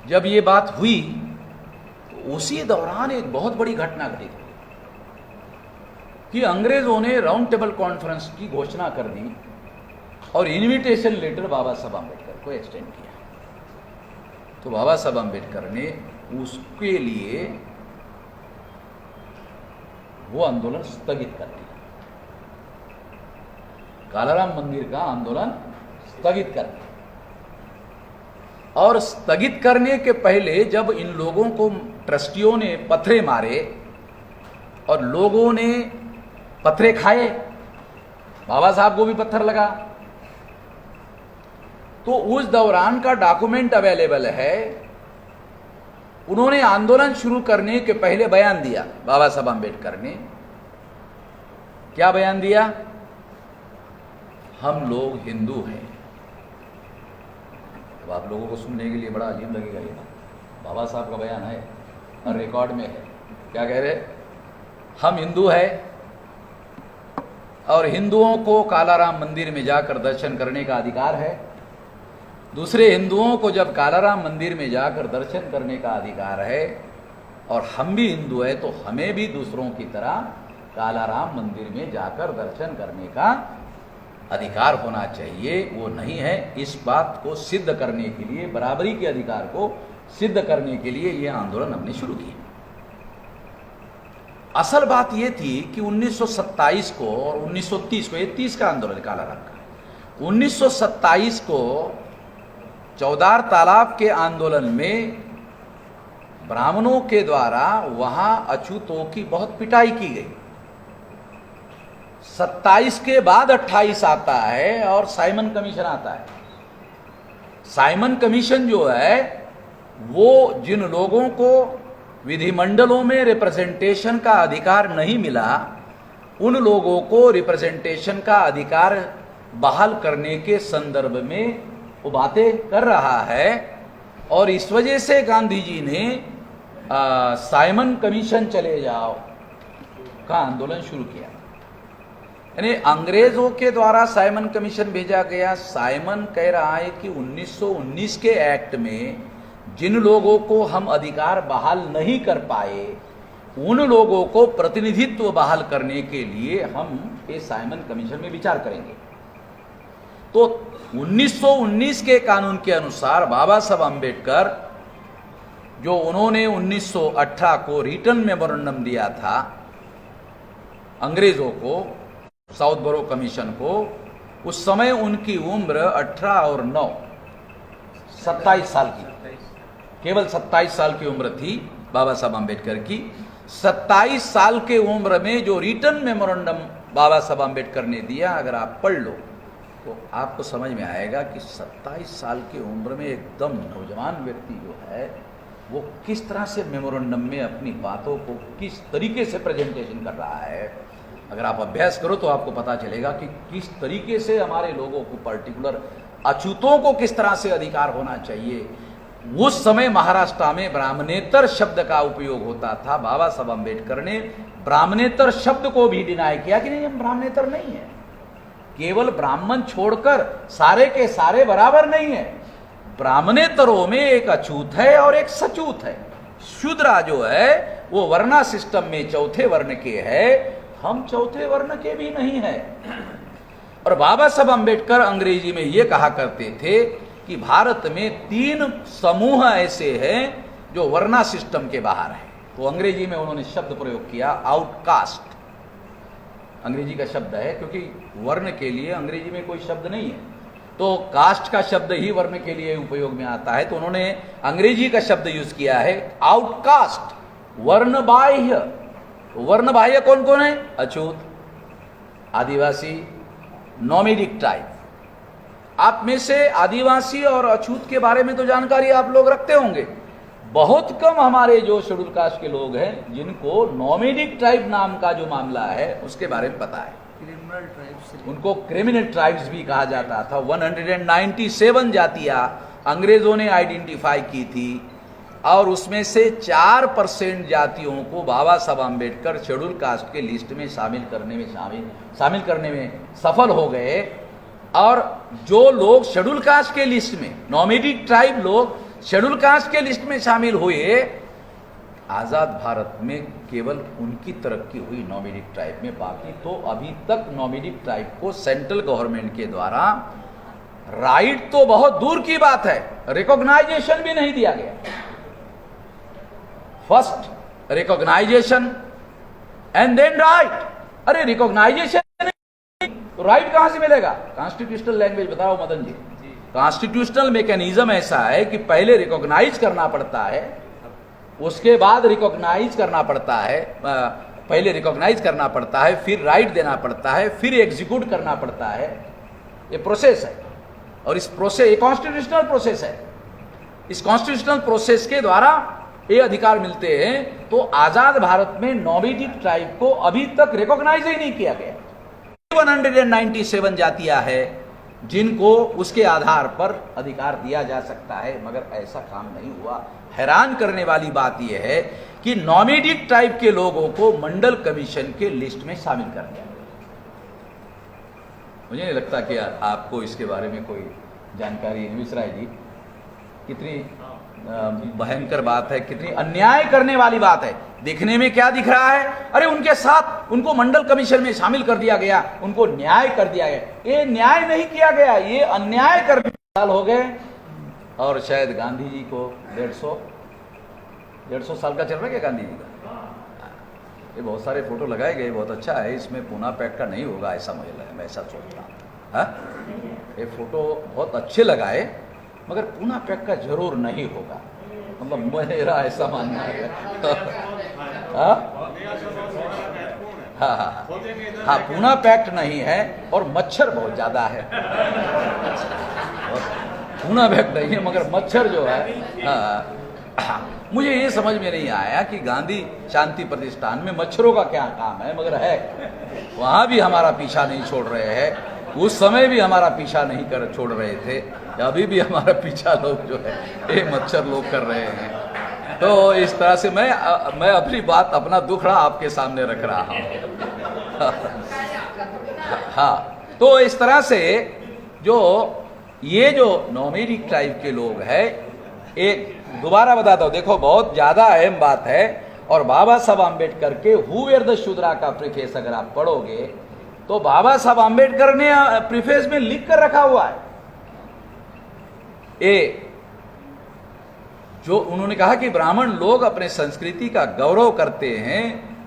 जब ये बात हुई तो उसी दौरान एक बहुत बड़ी घटना घटी थी कि अंग्रेजों ने राउंड टेबल कॉन्फ्रेंस की घोषणा कर दी और इनविटेशन लेटर बाबा साहब आम्बेडकर को एक्सटेंड किया। तो बाबा साहब आम्बेडकर ने उसके लिए वो आंदोलन स्थगित कर दिया, कालाराम मंदिर का आंदोलन स्थगित कर दिया। और स्थगित करने के पहले जब इन लोगों को ट्रस्टियों ने पत्थरे मारे और लोगों ने पत्थरे खाए, बाबा साहब को भी पत्थर लगा, तो उस दौरान का डॉक्यूमेंट अवेलेबल है। उन्होंने आंदोलन शुरू करने के पहले बयान दिया, बाबा साहब आम्बेडकर ने क्या बयान दिया? हम लोग हिंदू हैं। अब आप लोगों को सुनने के लिए बड़ा अजीब लगेगा ये बात, बाबा साहब का बयान है और रिकॉर्ड में है। क्या कह रहे? हम हिंदू है और हिंदुओं को कालाराम मंदिर में जाकर दर्शन करने का अधिकार है। दूसरे हिंदुओं को जब कालाराम मंदिर में जाकर दर्शन करने का अधिकार है और हम भी हिंदू है, तो हमें भी दूसरों की तरह कालाराम मंदिर में जाकर दर्शन करने का अधिकार होना चाहिए। वो नहीं है। इस बात को सिद्ध करने के लिए, बराबरी के अधिकार को सिद्ध करने के लिए ये आंदोलन हमने शुरू किया। असल बात ये थी कि 1927 को और 1930 को, ये 30 का आंदोलन कालाराम का, 1927 को चौदार तालाब के आंदोलन में ब्राह्मणों के द्वारा वहां अछूतों की बहुत पिटाई की गई। 27 के बाद 28 आता है और साइमन कमीशन आता है। साइमन कमीशन जो है वो जिन लोगों को विधिमंडलों में रिप्रेजेंटेशन का अधिकार नहीं मिला, उन लोगों को रिप्रेजेंटेशन का अधिकार बहाल करने के संदर्भ में वो बातें कर रहा है। और इस वजह से गांधी जी ने साइमन कमीशन चले जाओ का आंदोलन शुरू किया। यानी अंग्रेजों के द्वारा साइमन कमीशन भेजा गया। साइमन कह रहा है कि 1919 के एक्ट में जिन लोगों को हम अधिकार बहाल नहीं कर पाए, उन लोगों को प्रतिनिधित्व बहाल करने के लिए हम इस साइमन कमीशन में विचार करेंगे। तो 1919 के कानून के अनुसार बाबा साहब अम्बेडकर, जो उन्होंने 1918 को रिटर्न मेमोरेंडम दिया था अंग्रेजों को, साउथ बोरो कमीशन को, उस समय उनकी उम्र 18 और 9 27 साल की, केवल 27 साल की उम्र थी बाबा साहब अम्बेडकर की। 27 साल के उम्र में जो रिटर्न मेमोरेंडम बाबा साहब अम्बेडकर ने दिया, अगर आप पढ़ लो तो आपको समझ में आएगा कि 27 साल की उम्र में एकदम नौजवान व्यक्ति जो है वो किस तरह से मेमोरेंडम में अपनी बातों को किस तरीके से प्रेजेंटेशन कर रहा है। अगर आप अभ्यास करो तो आपको पता चलेगा कि किस तरीके से हमारे लोगों को, पर्टिकुलर अछूतों को किस तरह से अधिकार होना चाहिए। उस समय महाराष्ट्र में ब्राह्मणेतर शब्द का उपयोग होता था। बाबा साहब अम्बेडकर ने ब्राह्मणेतर शब्द को भी डिनाई किया कि नहीं, हम ब्राह्मणेतर नहीं है। केवल ब्राह्मण छोड़कर सारे के सारे बराबर नहीं है। ब्राह्मणेतरों में एक अछूत है और एक सचूत है। शूद्रा जो है वो वर्णा सिस्टम में चौथे वर्ण के है, हम चौथे वर्ण के भी नहीं है। और बाबा साहब अम्बेडकर अंग्रेजी में ये कहा करते थे कि भारत में 3 समूह ऐसे हैं जो वर्णा सिस्टम के बाहर है। तो अंग्रेजी में उन्होंने शब्द प्रयोग किया आउटकास्ट। अंग्रेजी का शब्द है, क्योंकि वर्ण के लिए अंग्रेजी में कोई शब्द नहीं है, तो कास्ट का शब्द ही वर्ण के लिए उपयोग में आता है। तो उन्होंने अंग्रेजी का शब्द यूज किया है आउटकास्ट, वर्ण बाह्य। वर्ण बाह्य कौन कौन है? अछूत, आदिवासी, नोमैडिक ट्राइब। आप में से आदिवासी और अछूत के बारे में तो जानकारी आप लोग रखते होंगे। बहुत कम हमारे जो शेड्यूल कास्ट के लोग हैं जिनको नोमैडिक ट्राइब नाम का जो मामला है उसके बारे में पता है। क्रिमिनल ट्राइब्स, उनको क्रिमिनल ट्राइब्स भी कहा जाता था। 197 जातियां अंग्रेजों ने आइडेंटिफाई की थी और उसमें से 4% जातियों को बाबा साहब अम्बेडकर शेड्यूल कास्ट के लिस्ट में शामिल करने में सफल हो गए। और जो लोग शेड्यूल कास्ट के लिस्ट में, नोमैडिक ट्राइब लोग शेड्यूल कास्ट के लिस्ट में शामिल हुए, आजाद भारत में केवल उनकी तरक्की हुई नोमैडिक ट्राइब में। बाकी तो अभी तक नोमैडिक ट्राइब को सेंट्रल गवर्नमेंट के द्वारा राइट तो बहुत दूर की बात है, रिकॉग्नाइजेशन भी नहीं दिया गया। First recognition and then right. अरे रिकॉग्नाइजेशन तो राइट कहां से मिलेगा? कॉन्स्टिट्यूशनल लैंग्वेज बताओ मदन जी। कॉन्स्टिट्यूशनल मैकेनिज्म ऐसा है कि पहले रिकॉग्नाइज करना पड़ता है, उसके बाद रिकॉग्नाइज करना पड़ता है, पहले रिकॉग्नाइज करना पड़ता है, फिर राइट देना पड़ता है, फिर एग्जीक्यूट करना पड़ता है। ये प्रोसेस है और इस प्रोसेस, ये कॉन्स्टिट्यूशनल प्रोसेस है। इस कॉन्स्टिट्यूशनल प्रोसेस के द्वारा ये अधिकार मिलते हैं। तो आजाद भारत में नोमैडिक ट्राइब को अभी तक रिकॉग्नाइज ही नहीं किया गया। 197 जातियां हैं जिनको उसके आधार पर अधिकार दिया जा सकता है, मगर ऐसा काम नहीं हुआ। हैरान करने वाली बात यह है कि नॉमेडिक ट्राइब के लोगों को मंडल कमीशन के लिस्ट में शामिल कर दिया। मुझे नहीं लगता कि आपको इसके बारे में कोई जानकारी है। मिश्रा जी, कितनी भयंकर बात है, कितनी अन्याय करने वाली बात है। देखने में क्या दिख रहा है, अरे उनके साथ उनको मंडल कमीशन में शामिल कर दिया गया, उनको न्याय कर दिया गया। ये न्याय नहीं किया गया, ये अन्याय करने साल हो गए। और शायद गांधी जी को 150 साल का चल रहा है क्या गांधी जी का? ये बहुत सारे फोटो लगाए गए, बहुत अच्छा है। इसमें पूना पैक्ट का नहीं होगा ऐसा मुझे लगा, मैं ऐसा सोचता हूँ। ये फोटो बहुत अच्छे लगाए, मगर पूना पैक्ट का जरूर नहीं होगा, मतलब मेरा ऐसा मानना है। हाँ हाँ हाँ हाँ, पूना पैक्ट नहीं है और मच्छर बहुत ज्यादा है। पूना पैक्ट नहीं है मगर मच्छर जो है। हाँ, मुझे ये समझ में नहीं आया कि गांधी शांति प्रतिष्ठान में मच्छरों का क्या काम है, मगर है। वहां भी हमारा पीछा नहीं छोड़ रहे हैं, उस समय भी हमारा पीछा नहीं कर छोड़ रहे थे, अभी भी हमारा पीछा लोग जो है ये मच्छर लोग कर रहे हैं। तो इस तरह से मैं अपनी बात, अपना दुखड़ा आपके सामने रख रहा हूँ। हाँ, तो इस तरह से जो ये जो नॉमेडिक ट्राइब के लोग हैं, एक दोबारा बताता हूँ, देखो बहुत ज्यादा अहम बात है। और बाबा साहब आम्बेडकर के हु वेयर द शूद्रा का प्रीफेस अगर आप पढ़ोगे तो बाबा साहब आम्बेडकर ने प्रीफेस में लिख कर रखा हुआ है, जो उन्होंने कहा कि ब्राह्मण लोग अपने संस्कृति का गौरव करते हैं,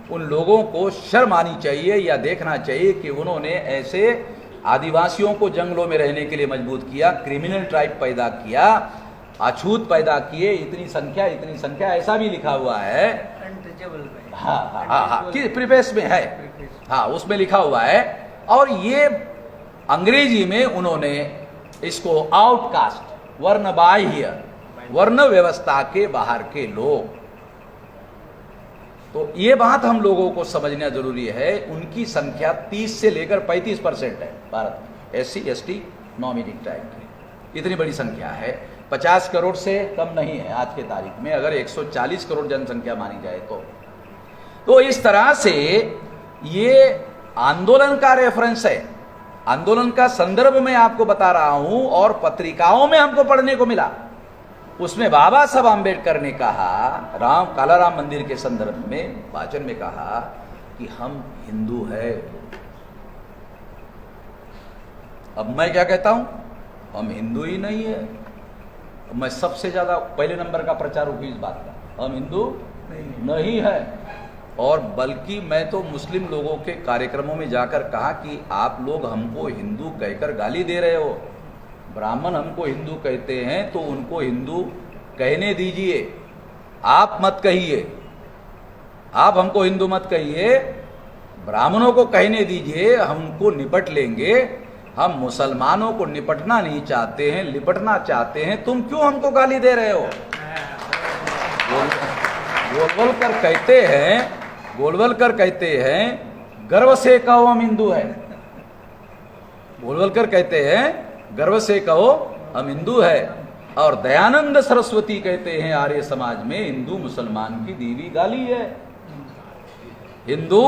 उन लोगों को शर्म आनी चाहिए या देखना चाहिए कि उन्होंने ऐसे आदिवासियों को जंगलों में रहने के लिए मजबूर किया, क्रिमिनल ट्राइब पैदा किया, अछूत पैदा किए, इतनी संख्या, ऐसा भी लिखा हुआ है। हाँ हाँ हाँ हाँ, कि प्रीफेस में है, हाँ उसमें लिखा हुआ है। और ये अंग्रेजी में उन्होंने इसको आउटकास्ट, वर्ण बाह्य, वर्ण व्यवस्था के बाहर के लोग। तो ये बात हम लोगों को समझना जरूरी है। उनकी संख्या 30 से लेकर 35% है भारत में, SC ST नॉमिडिक ट्राइब की, इतनी बड़ी संख्या है। 50 करोड़ से कम नहीं है आज के तारीख में, अगर 140 करोड़ जनसंख्या मानी जाए तो इस तरह से ये आंदोलन का रेफरेंस है, आंदोलन का संदर्भ में आपको बता रहा हूं। और पत्रिकाओं में हमको पढ़ने को मिला, उसमें बाबा साहब आम्बेडकर ने कहा, कालाराम मंदिर के संदर्भ में वाचन में कहा कि हम हिंदू है। अब मैं क्या कहता हूं, हम हिंदू ही नहीं है। मैं सबसे ज्यादा पहले नंबर का प्रचारक हूं इस बात का, हम हिंदू नहीं है। और बल्कि मैं तो मुस्लिम लोगों के कार्यक्रमों में जाकर कहा कि आप लोग हमको हिंदू कहकर गाली दे रहे हो, ब्राह्मण हमको हिंदू कहते हैं तो उनको हिंदू कहने दीजिए, आप मत कहिए, आप हमको हिंदू मत कहिए, ब्राह्मणों को कहने दीजिए, हमको निपट लेंगे। हम मुसलमानों को निपटना नहीं चाहते हैं, लिपटना चाहते हैं, तुम क्यों हमको गाली दे रहे हो? गोलवलकर कहते हैं गर्व से कहो हम हिंदू हैं। गोलवलकर कहते हैं गर्व से कहो हम हिंदू है। और दयानंद सरस्वती कहते हैं आर्य समाज में हिंदू मुसलमान की दीवी गाली है, हिंदू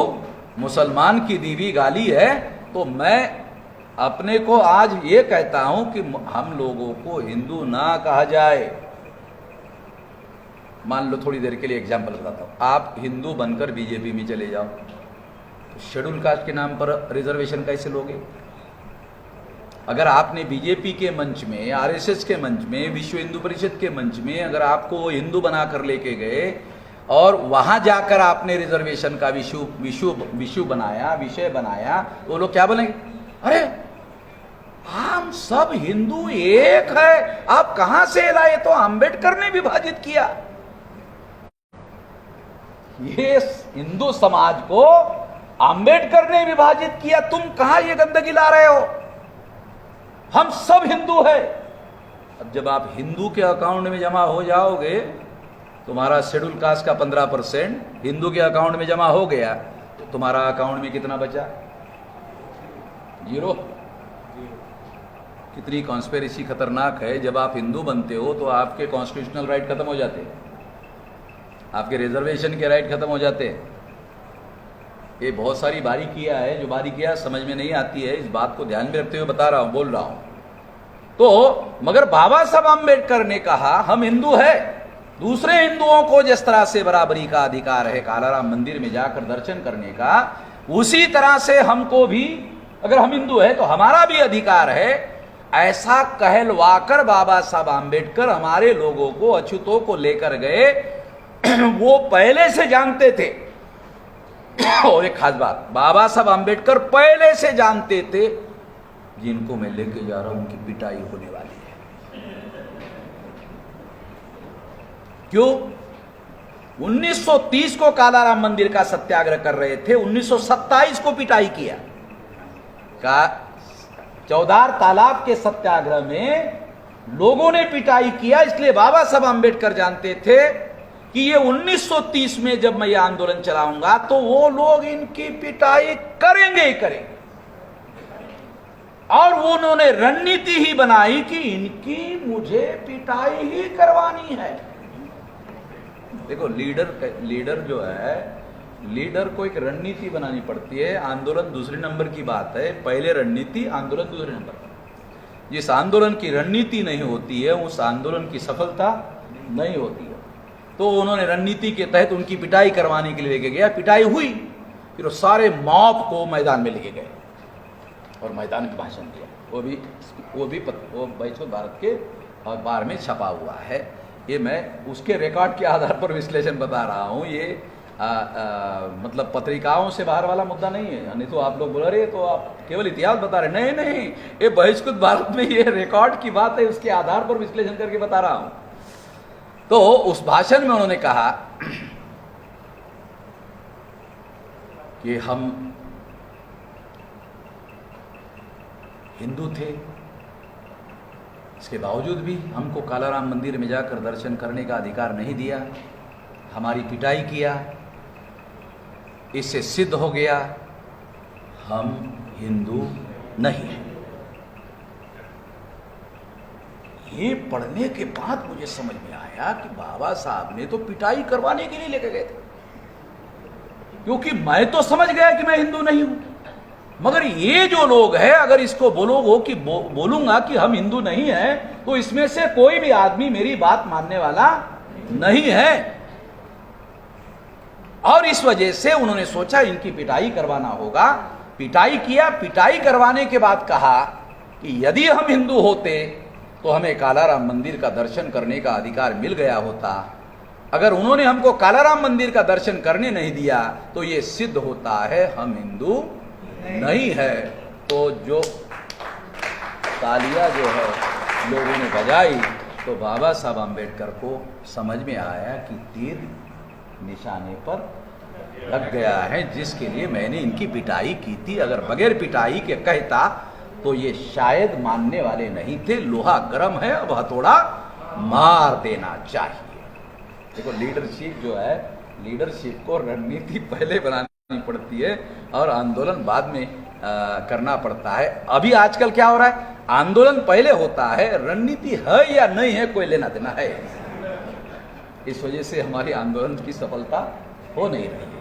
मुसलमान की दीवी गाली है। तो मैं अपने को आज ये कहता हूं कि हम लोगों को हिंदू ना कहा जाए। मान लो थोड़ी देर के लिए एग्जाम्पल बताता हूं, आप हिंदू बनकर बीजेपी में चले जाओ, तो शेड्यूल कास्ट के नाम पर रिजर्वेशन कैसे लोगे? अगर आपने बीजेपी के मंच में, आरएसएस के मंच में, विश्व हिंदू परिषद के मंच में अगर आपको वो हिंदू बनाकर लेके गए और वहां जाकर आपने रिजर्वेशन का विषय बनाया, तो लोग क्या बोलेंगे? अरे हम सब हिंदू एक है, आप कहां से लाए? तो अंबेडकर ने विभाजित किया। ये हिंदू समाज को अंबेडकर ने विभाजित किया, तुम कहां ये गंदगी ला रहे हो? हम सब हिंदू है। अब जब आप हिंदू के अकाउंट में जमा हो जाओगे, तुम्हारा शेड्यूल कास्ट का 15% हिंदू के अकाउंट में जमा हो गया, तो तुम्हारा अकाउंट में कितना बचा? 0। कितनी कॉन्स्पिरेसी खतरनाक है। जब आप हिंदू बनते हो तो आपके कॉन्स्टिट्यूशनल राइट खत्म हो जाते हैं, आपके रिजर्वेशन के राइट खत्म हो जाते हैं। ये बहुत सारी बारीकियां है, जो बारीकियां समझ में नहीं आती है, इस बात को ध्यान में रखते हुए बता रहा हूं, बोल रहा हूं। तो मगर बाबा साहब आम्बेडकर ने कहा हम हिंदू है, दूसरे हिंदुओं को जिस तरह से बराबरी का अधिकार है कालाराम मंदिर में जाकर दर्शन करने का, उसी तरह से हमको भी, अगर हम हिंदू है तो हमारा भी अधिकार है। ऐसा कहलवाकर बाबा साहब आम्बेडकर हमारे लोगों को, अछूतों को लेकर गए। वो पहले से जानते थे, और एक खास बात, बाबा साहब आम्बेडकर पहले से जानते थे जिनको मैं लेके जा रहा हूं उनकी पिटाई होने वाली है। क्यों? 1930 को कालाराम मंदिर का सत्याग्रह कर रहे थे, 1927 को पिटाई किया। का चौधार तालाब के सत्याग्रह में लोगों ने पिटाई किया, इसलिए बाबा साहब आम्बेडकर जानते थे कि ये 1930 में जब मैं ये आंदोलन चलाऊंगा तो वो लोग इनकी पिटाई करेंगे ही करेंगे। और वो उन्होंने रणनीति ही बनाई कि इनकी मुझे पिटाई ही करवानी है। देखो, लीडर जो है, लीडर को एक रणनीति बनानी पड़ती है। आंदोलन दूसरे नंबर की बात है, पहले रणनीति, आंदोलन दूसरे नंबर। जिस आंदोलन की रणनीति नहीं होती है उस आंदोलन की सफलता नहीं होती है। तो उन्होंने रणनीति के तहत उनकी पिटाई करवाने के लिए लेके गया, पिटाई हुई, फिर वो सारे मॉब को मैदान में लेके गए और मैदान में भाषण दिया। वो वैश्विक भारत के अखबार में छपा हुआ है। ये मैं उसके रिकॉर्ड के आधार पर विश्लेषण बता रहा हूँ। ये मतलब पत्रिकाओं से बाहर वाला मुद्दा नहीं है, नहीं तो आप लोग बोल रहे तो आप केवल इतिहास बता रहे। नहीं नहीं, ये बहिष्कृत भारत में ये रिकॉर्ड की बात है, उसके आधार पर विश्लेषण करके बता रहा हूं। तो उस भाषण में उन्होंने कहा कि हम हिंदू थे, इसके बावजूद भी हमको कालाराम मंदिर में जाकर दर्शन करने का अधिकार नहीं दिया, हमारी पिटाई किया। इससे सिद्ध हो गया हम हिंदू नहीं हैं। ये पढ़ने के बाद मुझे समझ में आया कि बाबा साहब ने तो पिटाई करवाने के लिए लेकर गए थे, क्योंकि मैं तो समझ गया कि मैं हिंदू नहीं हूं, मगर ये जो लोग हैं, अगर इसको बोलूंगा कि हम हिंदू नहीं हैं, तो इसमें से कोई भी आदमी मेरी बात मानने वाला नहीं है। और इस वजह से उन्होंने सोचा इनकी पिटाई करवाना होगा। पिटाई किया। पिटाई करवाने के बाद कहा कि यदि हम हिंदू होते तो हमें कालाराम मंदिर का दर्शन करने का अधिकार मिल गया होता। अगर उन्होंने हमको कालाराम मंदिर का दर्शन करने नहीं दिया तो ये सिद्ध होता है हम हिंदू नहीं है। तो जो तालियां जो है लोगों ने बजाई, तो बाबा साहब आम्बेडकर को समझ में आया कि तीर निशाने पर लग गया है, जिसके लिए मैंने इनकी पिटाई की थी। अगर बगैर पिटाई के कहता तो ये शायद मानने वाले नहीं थे। लोहा गर्म है, अब हथौड़ा मार देना चाहिए। देखो, लीडरशिप जो है, लीडरशिप को रणनीति पहले बनानी पड़ती है और आंदोलन बाद में करना पड़ता है। अभी आजकल क्या हो रहा है, आंदोलन पहले होता है, रणनीति है या नहीं है कोई लेना देना है। इस वजह से हमारी आंदोलन की सफलता हो नहीं रही है।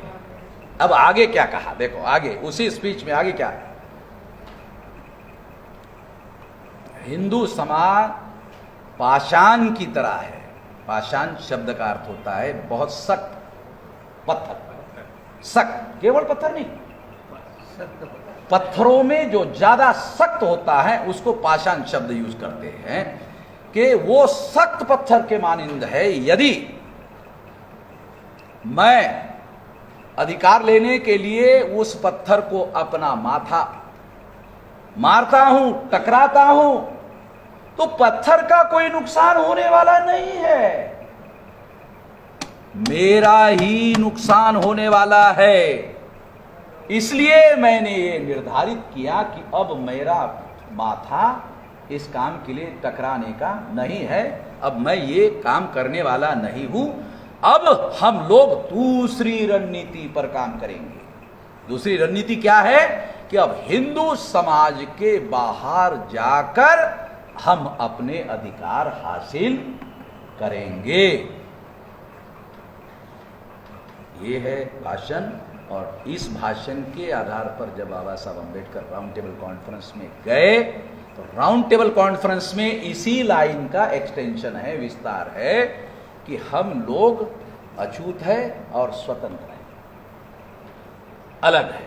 अब आगे क्या कहा, देखो आगे उसी स्पीच में आगे क्या है। हिंदू समाज पाषाण की तरह है। पाषाण शब्द का अर्थ होता है बहुत सख्त पत्थर। सख्त केवल पत्थर नहीं, पत्थरों में जो ज्यादा सख्त होता है उसको पाषाण शब्द यूज करते हैं कि वो सख्त पत्थर के मानिंद है। यदि मैं अधिकार लेने के लिए उस पत्थर को अपना माथा मारता हूं, टकराता हूं, तो पत्थर का कोई नुकसान होने वाला नहीं है, मेरा ही नुकसान होने वाला है। इसलिए मैंने ये निर्धारित किया कि अब मेरा माथा इस काम के लिए टकराने का नहीं है, अब मैं ये काम करने वाला नहीं हूं। अब हम लोग दूसरी रणनीति पर काम करेंगे। दूसरी रणनीति क्या है कि अब हिंदू समाज के बाहर जाकर हम अपने अधिकार हासिल करेंगे। ये है भाषण, और इस भाषण के आधार पर जब बाबा Saheb Ambedkar round table conference में गए तो राउंड टेबल कॉन्फ्रेंस में इसी लाइन का एक्सटेंशन है, विस्तार है कि हम लोग अछूत है और स्वतंत्र है, अलग है,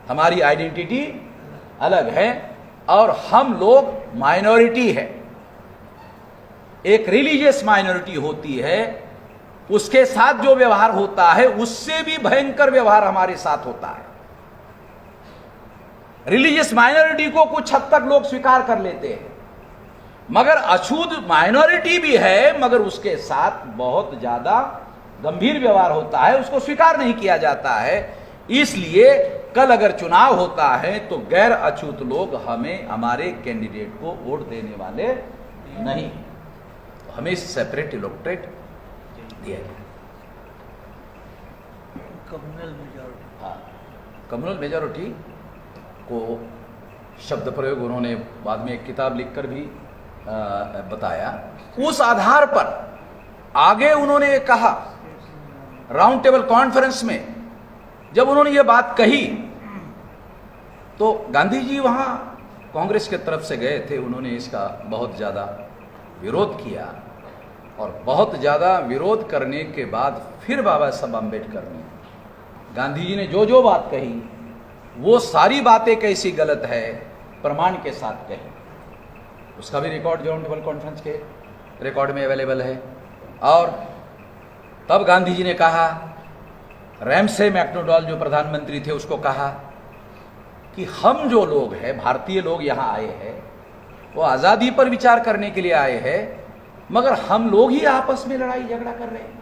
हमारी आइडेंटिटी अलग है, और हम लोग माइनॉरिटी है। एक रिलीजियस माइनॉरिटी होती है, उसके साथ जो व्यवहार होता है उससे भी भयंकर व्यवहार हमारे साथ होता है। रिलीजियस माइनॉरिटी को कुछ हद तक लोग स्वीकार कर लेते हैं, मगर अछूत माइनॉरिटी भी है, मगर उसके साथ बहुत ज्यादा गंभीर व्यवहार होता है, उसको स्वीकार नहीं किया जाता है। इसलिए कल अगर चुनाव होता है तो गैर अछूत लोग हमें, हमारे कैंडिडेट को वोट देने वाले नहीं, हमें सेपरेट इलेक्टोरेट दिया जाए। कम्युनल मेजॉरिटी, हाँ, कम्युनल मेजॉरिटी को शब्द प्रयोग उन्होंने बाद में एक किताब लिखकर भी बताया। उस आधार पर आगे उन्होंने कहा, राउंड टेबल कॉन्फ्रेंस में जब उन्होंने ये बात कही तो गांधी जी वहां कांग्रेस के तरफ से गए थे, उन्होंने इसका बहुत ज़्यादा विरोध किया, और बहुत ज़्यादा विरोध करने के बाद फिर बाबा साहब अम्बेडकर ने, गांधी जी ने जो जो बात कही वो सारी बातें कैसी गलत है प्रमाण के साथ कही। उसका भी रिकॉर्ड राउंड टेबल कॉन्फ्रेंस के रिकॉर्ड में अवेलेबल है। और तब गांधी जी ने कहा, रैमसे मैक्डोनाल्ड जो प्रधानमंत्री थे उसको कहा कि हम जो लोग हैं, भारतीय लोग यहाँ आए हैं, वो आज़ादी पर विचार करने के लिए आए हैं, मगर हम लोग ही आपस में लड़ाई झगड़ा कर रहे हैं।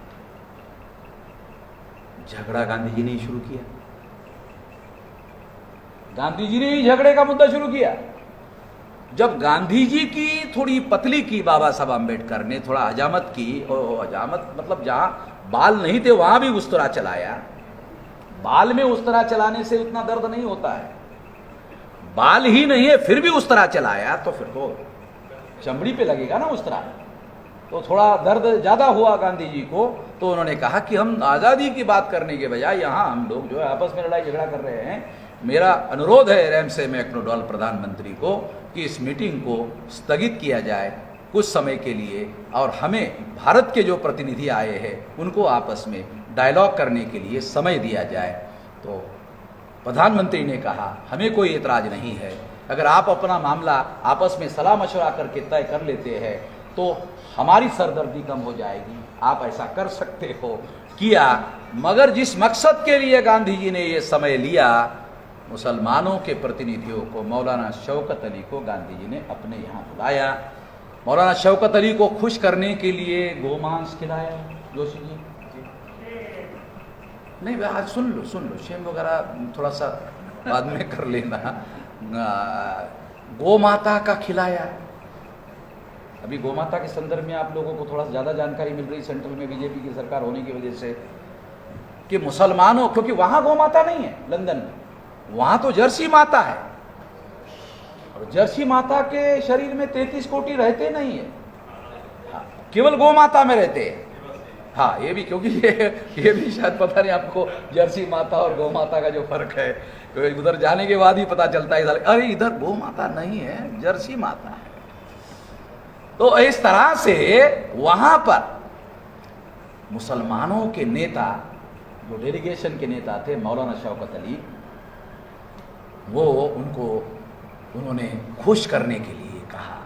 झगड़ा गांधी जी ने ही शुरू किया, गांधी जी ने ही झगड़े का मुद्दा शुरू किया। जब गांधी जी की थोड़ी पतली की बाबा साहब अम्बेडकर ने, थोड़ा हजामत की, और हजामत मतलब जहां बाल नहीं थे वहां भी उस्तरा चलाया। बाल में उस्तरा चलाने से उतना दर्द नहीं होता है, बाल ही नहीं है फिर भी उस्तरा चलाया तो फिर तो चमड़ी पे लगेगा ना उस्तरा, तो थोड़ा दर्द ज्यादा हुआ गांधी जी को। तो उन्होंने कहा कि हम आज़ादी की बात करने के बजाय यहाँ हम लोग जो है आपस में लड़ाई झगड़ा कर रहे हैं। मेरा अनुरोध है रैमसे मैक्डोनाल्ड प्रधानमंत्री को कि इस मीटिंग को स्थगित किया जाए कुछ समय के लिए, और हमें भारत के जो प्रतिनिधि आए हैं उनको आपस में डायलॉग करने के लिए समय दिया जाए। तो प्रधानमंत्री ने कहा, हमें कोई एतराज़ नहीं है, अगर आप अपना मामला आपस में सलाह मशवरा करके तय कर लेते हैं तो हमारी सरदर्दी कम हो जाएगी, आप ऐसा कर सकते हो। किया, मगर जिस मकसद के लिए गांधी जी ने ये समय लिया, मुसलमानों के प्रतिनिधियों को, मौलाना शौकत अली को गांधी जी ने अपने यहाँ बुलाया। मौलाना शौकत अली को खुश करने के लिए गोमांस खिलाया। जोशी जी नहीं, आज सुन लो, शेम वगैरह थोड़ा सा बाद में कर लेना। गौ माता का खिलाया। अभी गौ माता के संदर्भ में आप लोगों को थोड़ा ज़्यादा जानकारी मिल रही सेंट्रल में बीजेपी की सरकार होने की वजह से, कि मुसलमानों, क्योंकि वहाँ गौ माता नहीं है लंदन में, वहाँ तो जर्सी माता है, और जर्सी माता के शरीर में 33 कोटि रहते नहीं है, हाँ, केवल गौ माता में रहते हैं। हाँ, ये भी, क्योंकि ये भी शायद पता नहीं आपको जर्सी माता और गौ माता का जो फर्क है, तो उधर जाने के बाद ही पता चलता है, अरे इधर गौ माता नहीं है, जर्सी माता है। तो इस तरह से वहां पर मुसलमानों के नेता, जो डेलीगेशन के नेता थे मौलाना शौकत अली, वो उन्होंने खुश करने के लिए कहा,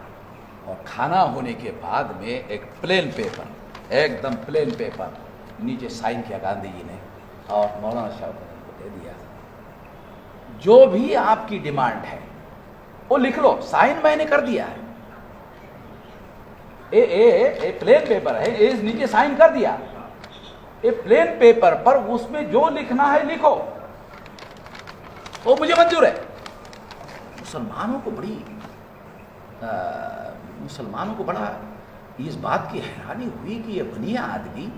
और खाना होने के बाद में एक प्लेन पेपर, एकदम प्लेन पेपर नीचे साइन किया गांधी जी ने, और मौलाना शौकत अली को दे दिया, जो भी आपकी डिमांड है वो लिख लो, साइन मैंने कर दिया है। ए प्लेन पेपर है, ए नीचे साइन कर दिया, ए प्लेन पेपर पर उसमें जो लिखना है लिखो, वो मुझे मंजूर है। मुसलमानों को बड़ा इस बात की हैरानी हुई कि ये बनिया आदमी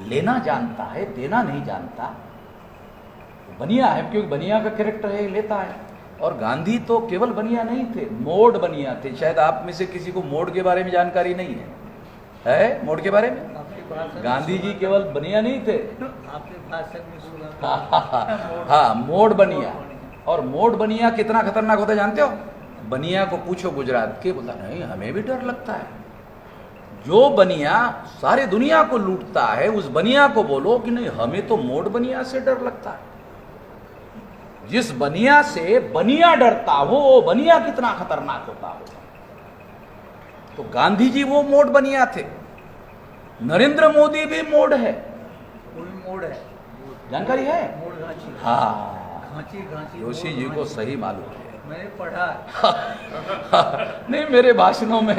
लेना जानता है, देना नहीं जानता। बनिया है, क्योंकि बनिया का कैरेक्टर है, लेता है, और गांधी तो केवल बनिया नहीं थे, मोड बनिया थे। शायद आप में से किसी को मोड के बारे में जानकारी नहीं है मोड के बारे में? आपके भाषण गांधी जी केवल बनिया नहीं थे, आपके भाषण में सुना हाँ मोड बनिया। और मोड बनिया कितना खतरनाक होता है जानते हो? बनिया को पूछो गुजरात के, बोला नहीं हमें भी डर लगता है। जो बनिया सारी दुनिया को लूटता है, उस बनिया को बोलो कि नहीं हमें तो मोड बनिया से डर लगता है। जिस बनिया से बनिया डरता हो, वो बनिया कितना खतरनाक होता हो। तो गांधी जी वो मोड बनिया थे। नरेंद्र मोदी भी मोड है, कोई मोड़ है, जानकारी है? मोड़ घांची हाँ, घांची घांची जोशी जी को सही मालूम है। मैंने पढ़ा है। नहीं मेरे भाषणों में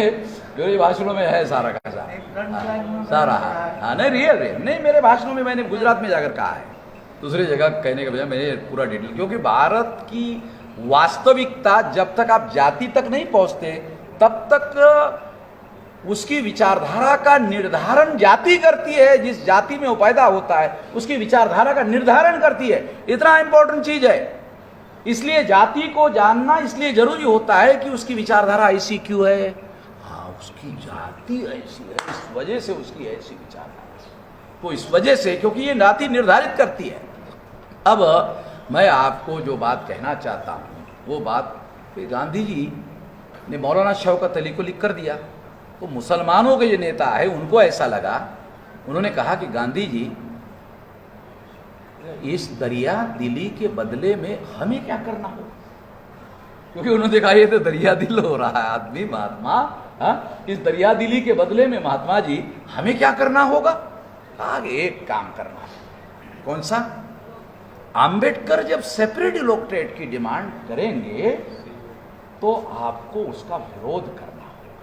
है सारा का सारा, सारा हाँ नहीं रियल नहीं, मेरे भाषणों में मैंने गुजरात में जाकर कहा है, दूसरी जगह कहने के बजाय मैंने पूरा डिटेल, क्योंकि भारत की वास्तविकता जब तक आप जाति तक नहीं पहुंचते तब तक उसकी विचारधारा का निर्धारण जाति करती है। जिस जाति में वो पैदा होता है उसकी विचारधारा का निर्धारण करती है। इतना इंपॉर्टेंट चीज है। इसलिए जाति को जानना इसलिए जरूरी होता है कि उसकी विचारधारा ऐसी क्यों है। हाँ उसकी जाति ऐसी है, इस वजह से उसकी ऐसी विचारधारा, तो इस वजह से, क्योंकि ये जाति निर्धारित करती है। अब मैं आपको जो बात कहना चाहता हूँ वो बात कि गांधी जी ने मौलाना शौकत अली को लिख कर दिया, तो मुसलमानों के जो नेता है उनको ऐसा लगा, उन्होंने कहा कि गांधी जी इस दरिया दिली के बदले में हमें क्या करना होगा, क्योंकि उन्होंने देखा ये तो दरिया दिल हो रहा है आदमी महात्मा, इस दरिया दिली के बदले में महात्मा जी हमें क्या करना होगा। आगे एक काम करना है, कौन सा? आम्बेडकर जब सेपरेट इलेक्टोरेट की डिमांड करेंगे तो आपको उसका विरोध करना होगा।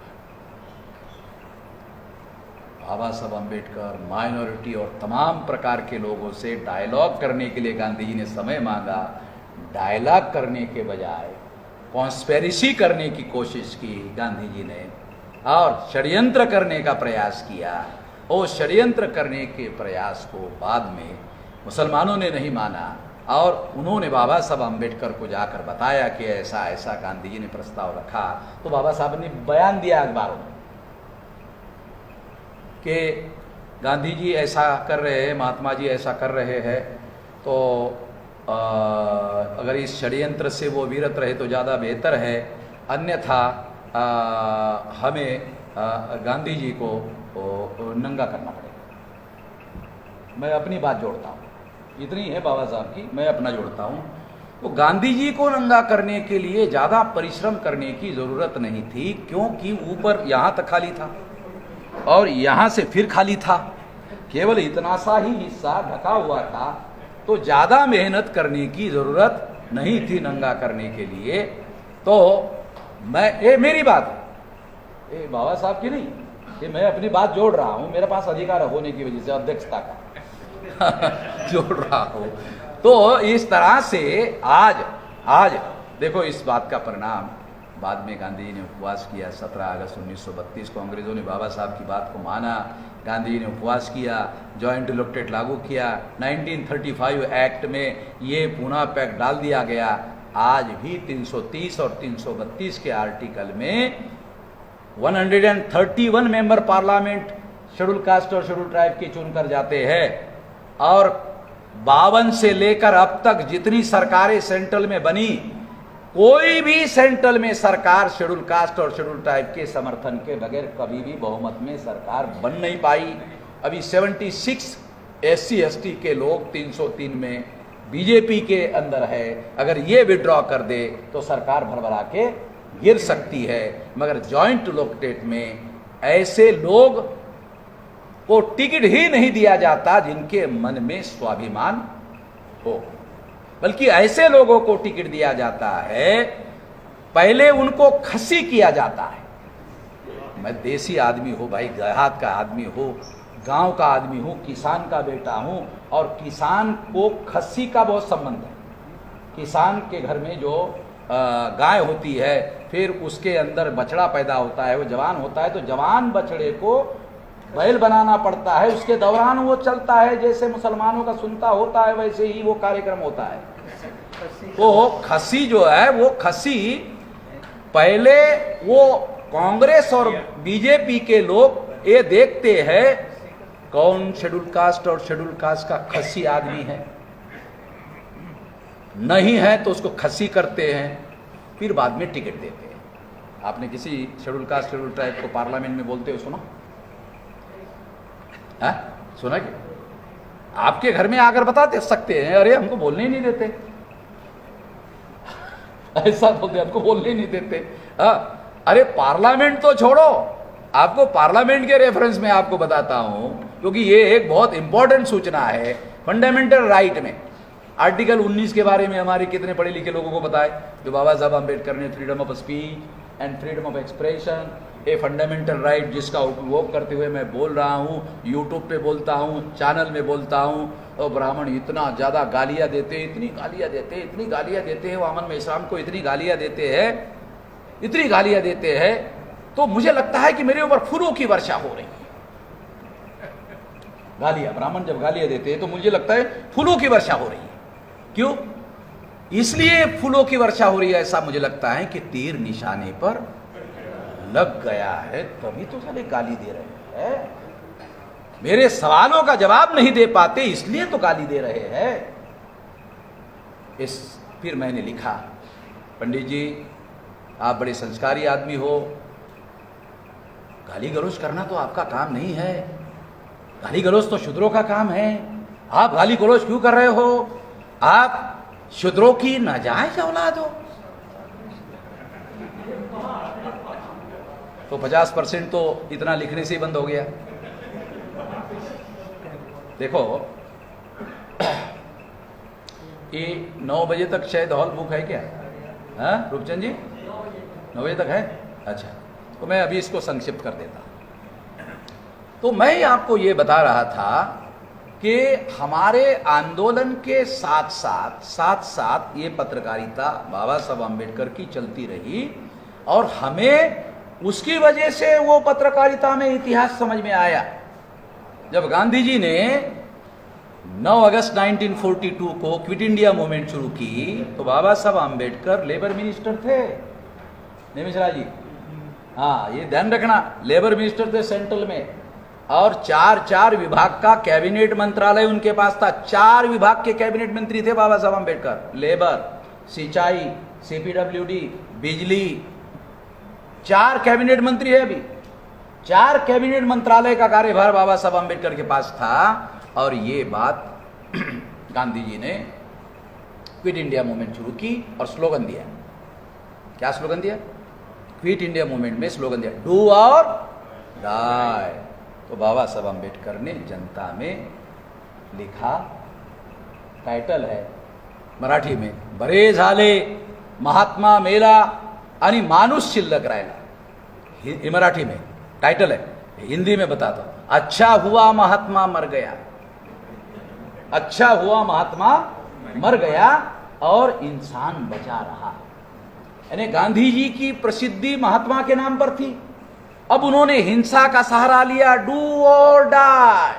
बाबा साहब अम्बेडकर माइनॉरिटी और तमाम प्रकार के लोगों से डायलॉग करने के लिए गांधी जी ने समय मांगा। डायलॉग करने के बजाय कॉन्स्पेरेसी करने की कोशिश की गांधी जी ने, और षड्यंत्र करने का प्रयास किया। और षड्यंत्र करने के प्रयास को बाद में मुसलमानों ने नहीं माना, और उन्होंने बाबा साहब अम्बेडकर को जाकर बताया कि ऐसा ऐसा गांधी जी ने प्रस्ताव रखा। तो बाबा साहब ने बयान दिया अखबारों में कि गांधी जी ऐसा कर रहे हैं, महात्मा जी ऐसा कर रहे हैं, तो अगर इस षड्यंत्र से वो विरत रहे तो ज़्यादा बेहतर है, अन्यथा हमें गांधी जी को नंगा करना पड़ेगा। मैं अपनी बात जोड़ता हूँ, इतनी है बाबा साहब की, मैं अपना जोड़ता हूँ। तो गांधी जी को नंगा करने के लिए ज़्यादा परिश्रम करने की ज़रूरत नहीं थी, क्योंकि ऊपर यहाँ तक खाली था और यहाँ से फिर खाली था, केवल इतना सा ही हिस्सा ढका हुआ था। तो ज़्यादा मेहनत करने की ज़रूरत नहीं थी नंगा करने के लिए। तो मैं मेरी बात है, बाबा साहब की नहीं, कि मैं अपनी बात जोड़ रहा हूँ, मेरे पास अधिकार होने की वजह से अध्यक्षता का जोड़ रहा हूँ। तो इस तरह से आज देखो इस बात का परिणाम, बाद में गांधी जी ने उपवास किया। 17 अगस्त 1932 को अंग्रेजों ने बाबा साहब की बात को माना, गांधी जी ने उपवास किया, जॉइंट इलेक्टोरेट लागू किया। 1935 एक्ट में ये पुनः पैक्ट डाल दिया गया। आज भी 330 और 332 के आर्टिकल में 131 मेंबर पार्लियामेंट शेड्यूल कास्ट और शेड्यूल ट्राइब के चुनकर जाते हैं, और 52 से लेकर अब तक जितनी सरकारें सेंट्रल में बनी, कोई भी सेंट्रल में सरकार शेड्यूल कास्ट और शेड्यूल ट्राइब के समर्थन के बगैर कभी भी बहुमत में सरकार बन नहीं पाई। अभी 76 SC ST के लोग 303 में बीजेपी के अंदर है, अगर ये विड्रॉ कर दे तो सरकार भरभरा के गिर सकती है। मगर जॉइंट इलेक्टोरेट में ऐसे लोग को टिकट ही नहीं दिया जाता जिनके मन में स्वाभिमान हो, बल्कि ऐसे लोगों को टिकट दिया जाता है, पहले उनको खस्सी किया जाता है। मैं देसी आदमी हो भाई, देहात का आदमी हो, गांव का आदमी हूँ, किसान का बेटा हूँ, और किसान को खस्सी का बहुत संबंध है। किसान के घर में जो गाय होती है, फिर उसके अंदर बछड़ा पैदा होता है, वो जवान होता है, तो जवान बछड़े को बैल बनाना पड़ता है, उसके दौरान वो चलता है। जैसे मुसलमानों का सुनता होता है वैसे ही वो कार्यक्रम होता है। वो खसी जो है, वो खसी पहले वो कांग्रेस और बीजेपी के लोग ये देखते हैं कौन शेड्यूल कास्ट और शेड्यूल कास्ट का खसी आदमी है, नहीं है तो उसको खसी करते हैं, फिर बाद में टिकट देते हैं। आपने किसी शेड्यूल कास्ट शेड्यूल ट्राइब को पार्लियामेंट में बोलते हो सुना है? सुना क्या? आपके घर में आकर बताते सकते हैं, अरे हमको बोलने ही नहीं देते, ऐसा बोलते हमको बोलने ही नहीं देते। अरे पार्लियामेंट तो छोड़ो, आपको पार्लियामेंट के रेफरेंस में आपको बताता हूं, क्योंकि ये एक बहुत इंपॉर्टेंट सूचना है फंडामेंटल राइट में। आर्टिकल 19 के बारे में हमारे कितने पढ़े लिखे लोगों को पता है, जो बाबा साहब अम्बेडकर ने freedom of speech and freedom of expression, a fundamental right जिसका उपभोग करते हुए मैं बोल रहा हूँ, यूट्यूब पे बोलता हूँ, चैनल में बोलता हूँ, और ब्राह्मण इतना ज़्यादा गालियाँ देते, इतनी गालियाँ देते, इतनी गालियाँ देते हैं, वामन मेश्राम को इतनी गालियाँ देते हैं, इतनी गालियाँ देते हैं, तो मुझे लगता है कि मेरे ऊपर फूलों की वर्षा हो रही है। गालियाँ, ब्राह्मण जब गालियाँ देते हैं तो मुझे लगता है फूलों की वर्षा हो रही है। क्यों? इसलिए फूलों की वर्षा हो रही है, ऐसा मुझे लगता है कि तीर निशाने पर लग गया है, तभी तो साले गाली दे रहे हैं। मेरे सवालों का जवाब नहीं दे पाते इसलिए तो गाली दे रहे हैं। फिर मैंने लिखा, पंडित जी आप बड़े संस्कारी आदमी हो, गाली गलौज करना तो आपका काम नहीं है, गाली गलौज तो शूद्रों का काम है, आप गाली गलौज क्यों कर रहे हो? आप शूद्रों की नाजायज औलाद हो। तो 50% तो इतना लिखने से ही बंद हो गया। देखो ये 9 बजे तक शायद हॉल बुक है क्या? हाँ रूपचंद जी 9 बजे तक है? अच्छा, तो मैं अभी इसको संक्षिप्त कर देता हूं। तो मैं आपको ये बता रहा था कि हमारे आंदोलन के साथ साथ ये पत्रकारिता बाबा साहब अम्बेडकर की चलती रही, और हमें उसकी वजह से वो पत्रकारिता में इतिहास समझ में आया। जब गांधी जी ने 9 अगस्त 1942 को क्विट इंडिया मूवमेंट शुरू की, तो बाबा साहब अम्बेडकर लेबर मिनिस्टर थे। नहीं मिश्रा जी? हाँ, ये ध्यान रखना, लेबर मिनिस्टर थे सेंट्रल में, और 4 विभाग का कैबिनेट मंत्रालय उनके पास था। 4 विभाग के कैबिनेट मंत्री थे बाबा साहब अम्बेडकर, लेबर, सिंचाई, CPWD, बिजली, 4 कैबिनेट मंत्री है अभी। 4 कैबिनेट मंत्रालय का कार्यभार बाबा साहब अम्बेडकर के पास था। और ये बात गांधी जी ने क्विट इंडिया मूवमेंट शुरू की और स्लोगन दिया। क्या स्लोगन दिया? क्विट इंडिया मूवमेंट में स्लोगन दिया, डू और डाई। तो बाबा साहब अम्बेडकर ने जनता में लिखा, टाइटल है मराठी में, बरे झाले महात्मा मेला आणि माणूस शिल्लक राहिला। ये मराठी में टाइटल है, हिंदी में बताता हूं, अच्छा हुआ महात्मा मर गया, अच्छा हुआ महात्मा मर गया और इंसान बचा रहा। यानी गांधी जी की प्रसिद्धि महात्मा के नाम पर थी, अब उन्होंने हिंसा का सहारा लिया, डू और डाई,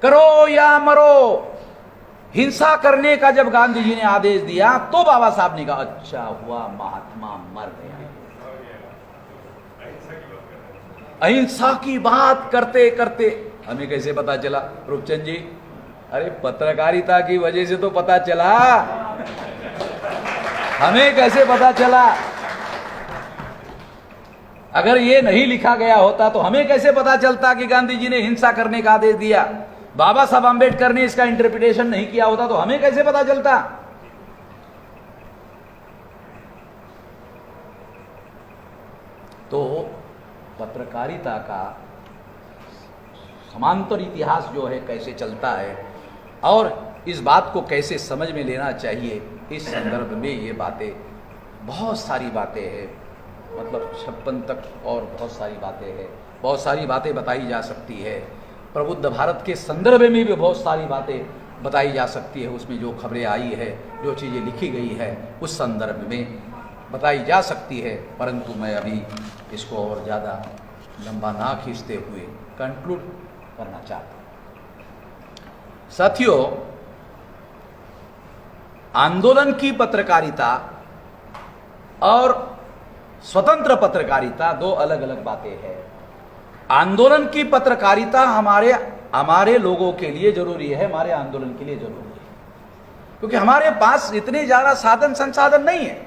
करो या मरो। हिंसा करने का जब गांधी जी ने आदेश दिया तो बाबा साहब ने कहा अच्छा हुआ महात्मा मर गया। अहिंसा की बात करते करते हमें कैसे पता चला रूपचंद जी? अरे पत्रकारिता की वजह से तो पता चला। हमें कैसे पता चला? अगर ये नहीं लिखा गया होता तो हमें कैसे पता चलता कि गांधी जी ने हिंसा करने का आदेश दिया? बाबा साहब अम्बेडकर ने इसका इंटरप्रिटेशन नहीं किया होता तो हमें कैसे पता चलता? तो पत्रकारिता का समांतर इतिहास जो है कैसे चलता है और इस बात को कैसे समझ में लेना चाहिए, इस संदर्भ में ये बातें, बहुत सारी बातें हैं, मतलब 56 तक और बहुत सारी बातें हैं, बहुत सारी बातें बताई जा सकती है। प्रबुद्ध भारत के संदर्भ में भी बहुत सारी बातें बताई जा सकती है, उसमें जो खबरें आई है, जो चीज़ें लिखी गई है उस संदर्भ में बताई जा सकती है। परंतु मैं अभी इसको और ज़्यादा लंबा ना खींचते हुए कंक्लूड करना चाहता हूँ। साथियों, आंदोलन की पत्रकारिता और स्वतंत्र पत्रकारिता दो अलग अलग बातें हैं। आंदोलन की पत्रकारिता हमारे लोगों के लिए जरूरी है, हमारे आंदोलन के लिए जरूरी है, क्योंकि हमारे पास इतने ज्यादा साधन संसाधन नहीं है।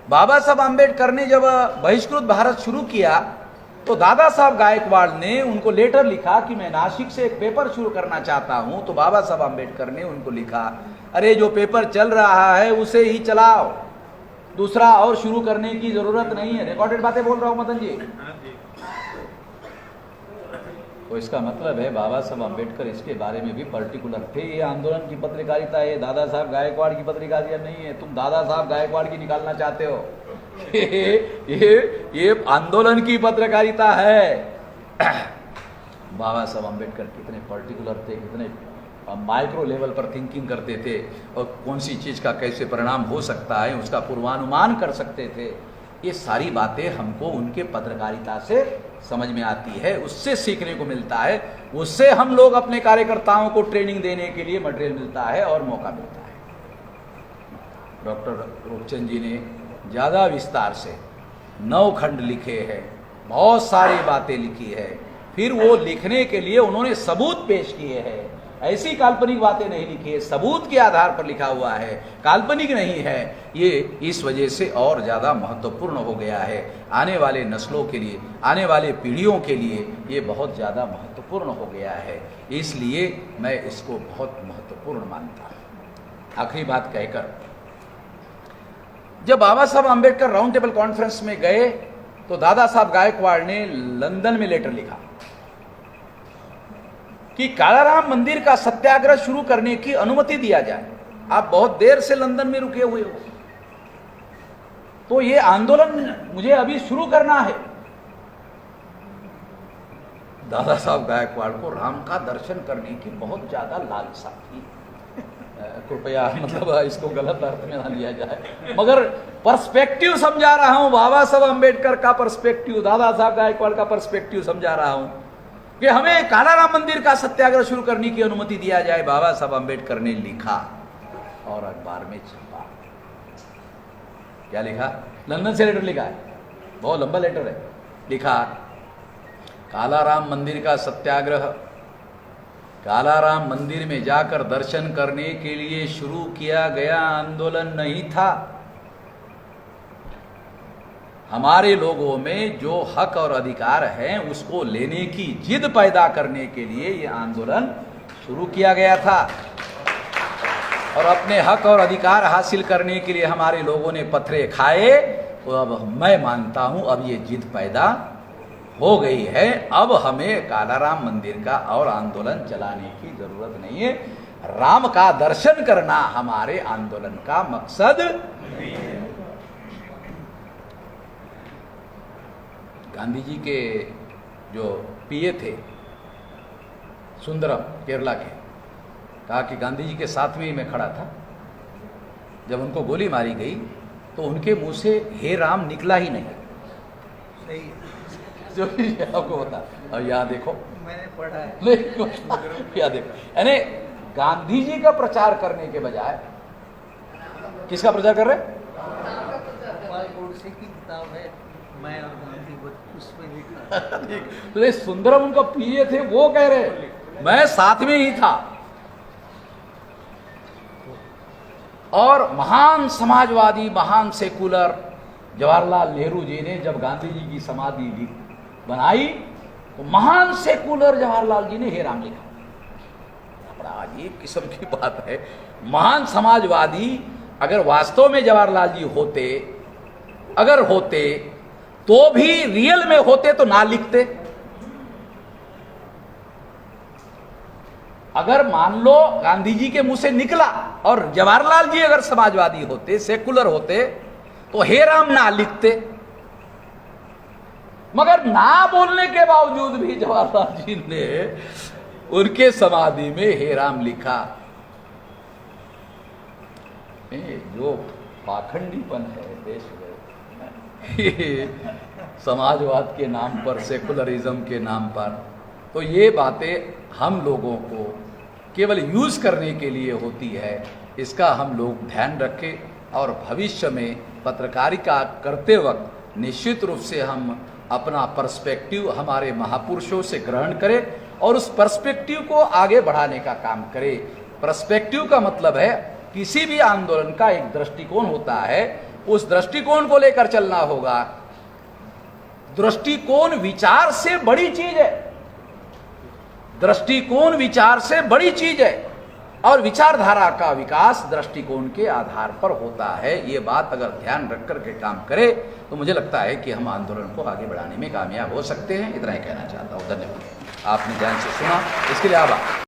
बाबा साहब आम्बेडकर ने जब बहिष्कृत भारत शुरू किया तो दादा साहब गायकवाड़ ने उनको लेटर लिखा कि मैं नासिक से एक पेपर शुरू करना चाहता हूं। तो बाबा साहब आम्बेडकर ने उनको लिखा, अरे जो पेपर चल रहा है उसे ही चलाओ, दूसरा और शुरू करने की जरूरत नहीं है। रिकॉर्डेड बातें बोल रहा हूं मदन जी। तो इसका मतलब है बाबा साहब अम्बेडकर इसके बारे में भी पर्टिकुलर थे। ये आंदोलन की पत्रकारिता है, दादा साहब गायकवाड़ की पत्रकारिता नहीं है। तुम दादा साहब गायकवाड़ की निकालना चाहते हो, ये आंदोलन की पत्रकारिता है। बाबा साहब अम्बेडकर कितने पर्टिकुलर थे, कितने माइक्रो लेवल पर थिंकिंग करते थे और कौन सी चीज का कैसे परिणाम हो सकता है उसका पूर्वानुमान कर सकते थे। ये सारी बातें हमको उनके पत्रकारिता से समझ में आती है, उससे सीखने को मिलता है, उससे हम लोग अपने कार्यकर्ताओं को ट्रेनिंग देने के लिए मटेरियल मिलता है और मौका मिलता है। डॉक्टर रूपचंद जी ने ज़्यादा विस्तार से 9 खंड लिखे हैं, बहुत सारी बातें लिखी है, फिर वो लिखने के लिए उन्होंने सबूत पेश किए हैं। ऐसी काल्पनिक बातें नहीं लिखी है, सबूत के आधार पर लिखा हुआ है, काल्पनिक नहीं है। ये इस वजह से और ज़्यादा महत्वपूर्ण हो गया है, आने वाले नस्लों के लिए, आने वाले पीढ़ियों के लिए ये बहुत ज़्यादा महत्वपूर्ण हो गया है। इसलिए मैं इसको बहुत महत्वपूर्ण मानता हूँ। आखिरी बात कहकर, जब बाबा Saheb Ambedkar round table conference में गए तो दादा साहब गायकवाड़ ने लंदन में लेटर लिखा कि कालाराम मंदिर का सत्याग्रह शुरू करने की अनुमति दिया जाए। आप बहुत देर से लंदन में रुके हुए हो, तो ये आंदोलन मुझे अभी शुरू करना है। दादा साहब गायकवाड़ को राम का दर्शन करने की बहुत ज्यादा लालसा थी। कृपया मतलब इसको गलत अर्थ में ना लिया जाए, मगर पर्सपेक्टिव समझा रहा हूं, बाबा साहब अम्बेडकर का पर्सपेक्टिव, दादा साहब गायकवाड़ का पर्सपेक्टिव समझा रहा हूं कि हमें कालाराम मंदिर का सत्याग्रह शुरू करने की अनुमति दिया जाए। बाबा साहब अम्बेडकर ने लिखा और अखबार में छपा। क्या लिखा? लंदन से लेटर लिखा है, बहुत लंबा लेटर है। लिखा, कालाराम मंदिर का सत्याग्रह कालाराम मंदिर में जाकर दर्शन करने के लिए शुरू किया गया आंदोलन नहीं था। हमारे लोगों में जो हक और अधिकार हैं उसको लेने की जिद पैदा करने के लिए यह आंदोलन शुरू किया गया था, और अपने हक और अधिकार हासिल करने के लिए हमारे लोगों ने पत्थरे खाए। तो अब मैं मानता हूं अब ये जिद पैदा हो गई है, अब हमें कालाराम मंदिर का और आंदोलन चलाने की जरूरत नहीं है। राम का दर्शन करना हमारे आंदोलन का मकसद नहीं है। गांधी जी के जो पीए थे सुंदरम, केरला के, कहा कि गांधी जी के साथ में ही मैं खड़ा था, जब उनको गोली मारी गई तो उनके मुंह से हे राम निकला ही नहीं। सही जो भी आपको बता, और यहाँ देखो मैंने पढ़ा है। नहीं, यहाँ देखो, यानी गांधी जी का प्रचार करने के बजाय किसका प्रचार कर रहे? गोपाल गोडसे की किताब है मैं और गांधी, उसमें लिखा। तो ये सुंदरम उनका पीए थे, वो कह रहे मैं साथ में ही था। और महान समाजवादी, महान सेकुलर जवाहरलाल नेहरू जी ने जब गांधी जी की समाधि बनाई तो महान सेकुलर जवाहरलाल जी ने हे राम लिखा। बड़ा अजीब किस्म की बात है। महान समाजवादी अगर वास्तव में जवाहरलाल जी होते, अगर होते तो भी रियल में होते तो ना लिखते। अगर मान लो गांधी जी के मुंह से निकला और जवाहरलाल जी अगर समाजवादी होते, सेकुलर होते, तो हे राम ना लिखते। मगर ना बोलने के बावजूद भी जवाहरलाल जी ने उनके समाधि में हे राम लिखा। जो पाखंडीपन है देश में समाजवाद के नाम पर, सेकुलरिज्म के नाम पर, तो ये बातें हम लोगों को केवल यूज करने के लिए होती है। इसका हम लोग ध्यान रखें और भविष्य में पत्रकारिता करते वक्त निश्चित रूप से हम अपना पर्सपेक्टिव हमारे महापुरुषों से ग्रहण करें और उस पर्सपेक्टिव को आगे बढ़ाने का काम करें। पर्सपेक्टिव का मतलब है किसी भी आंदोलन का एक दृष्टिकोण होता है, उस दृष्टिकोण को लेकर चलना होगा। दृष्टिकोण विचार से बड़ी चीज है, दृष्टिकोण विचार से बड़ी चीज है और विचारधारा का विकास दृष्टिकोण के आधार पर होता है। ये बात अगर ध्यान रख कर के काम करे तो मुझे लगता है कि हम आंदोलन को आगे बढ़ाने में कामयाब हो सकते हैं। इतना ही कहना चाहता हूँ। धन्यवाद। आपने ध्यान से सुना, इसके लिए आभार।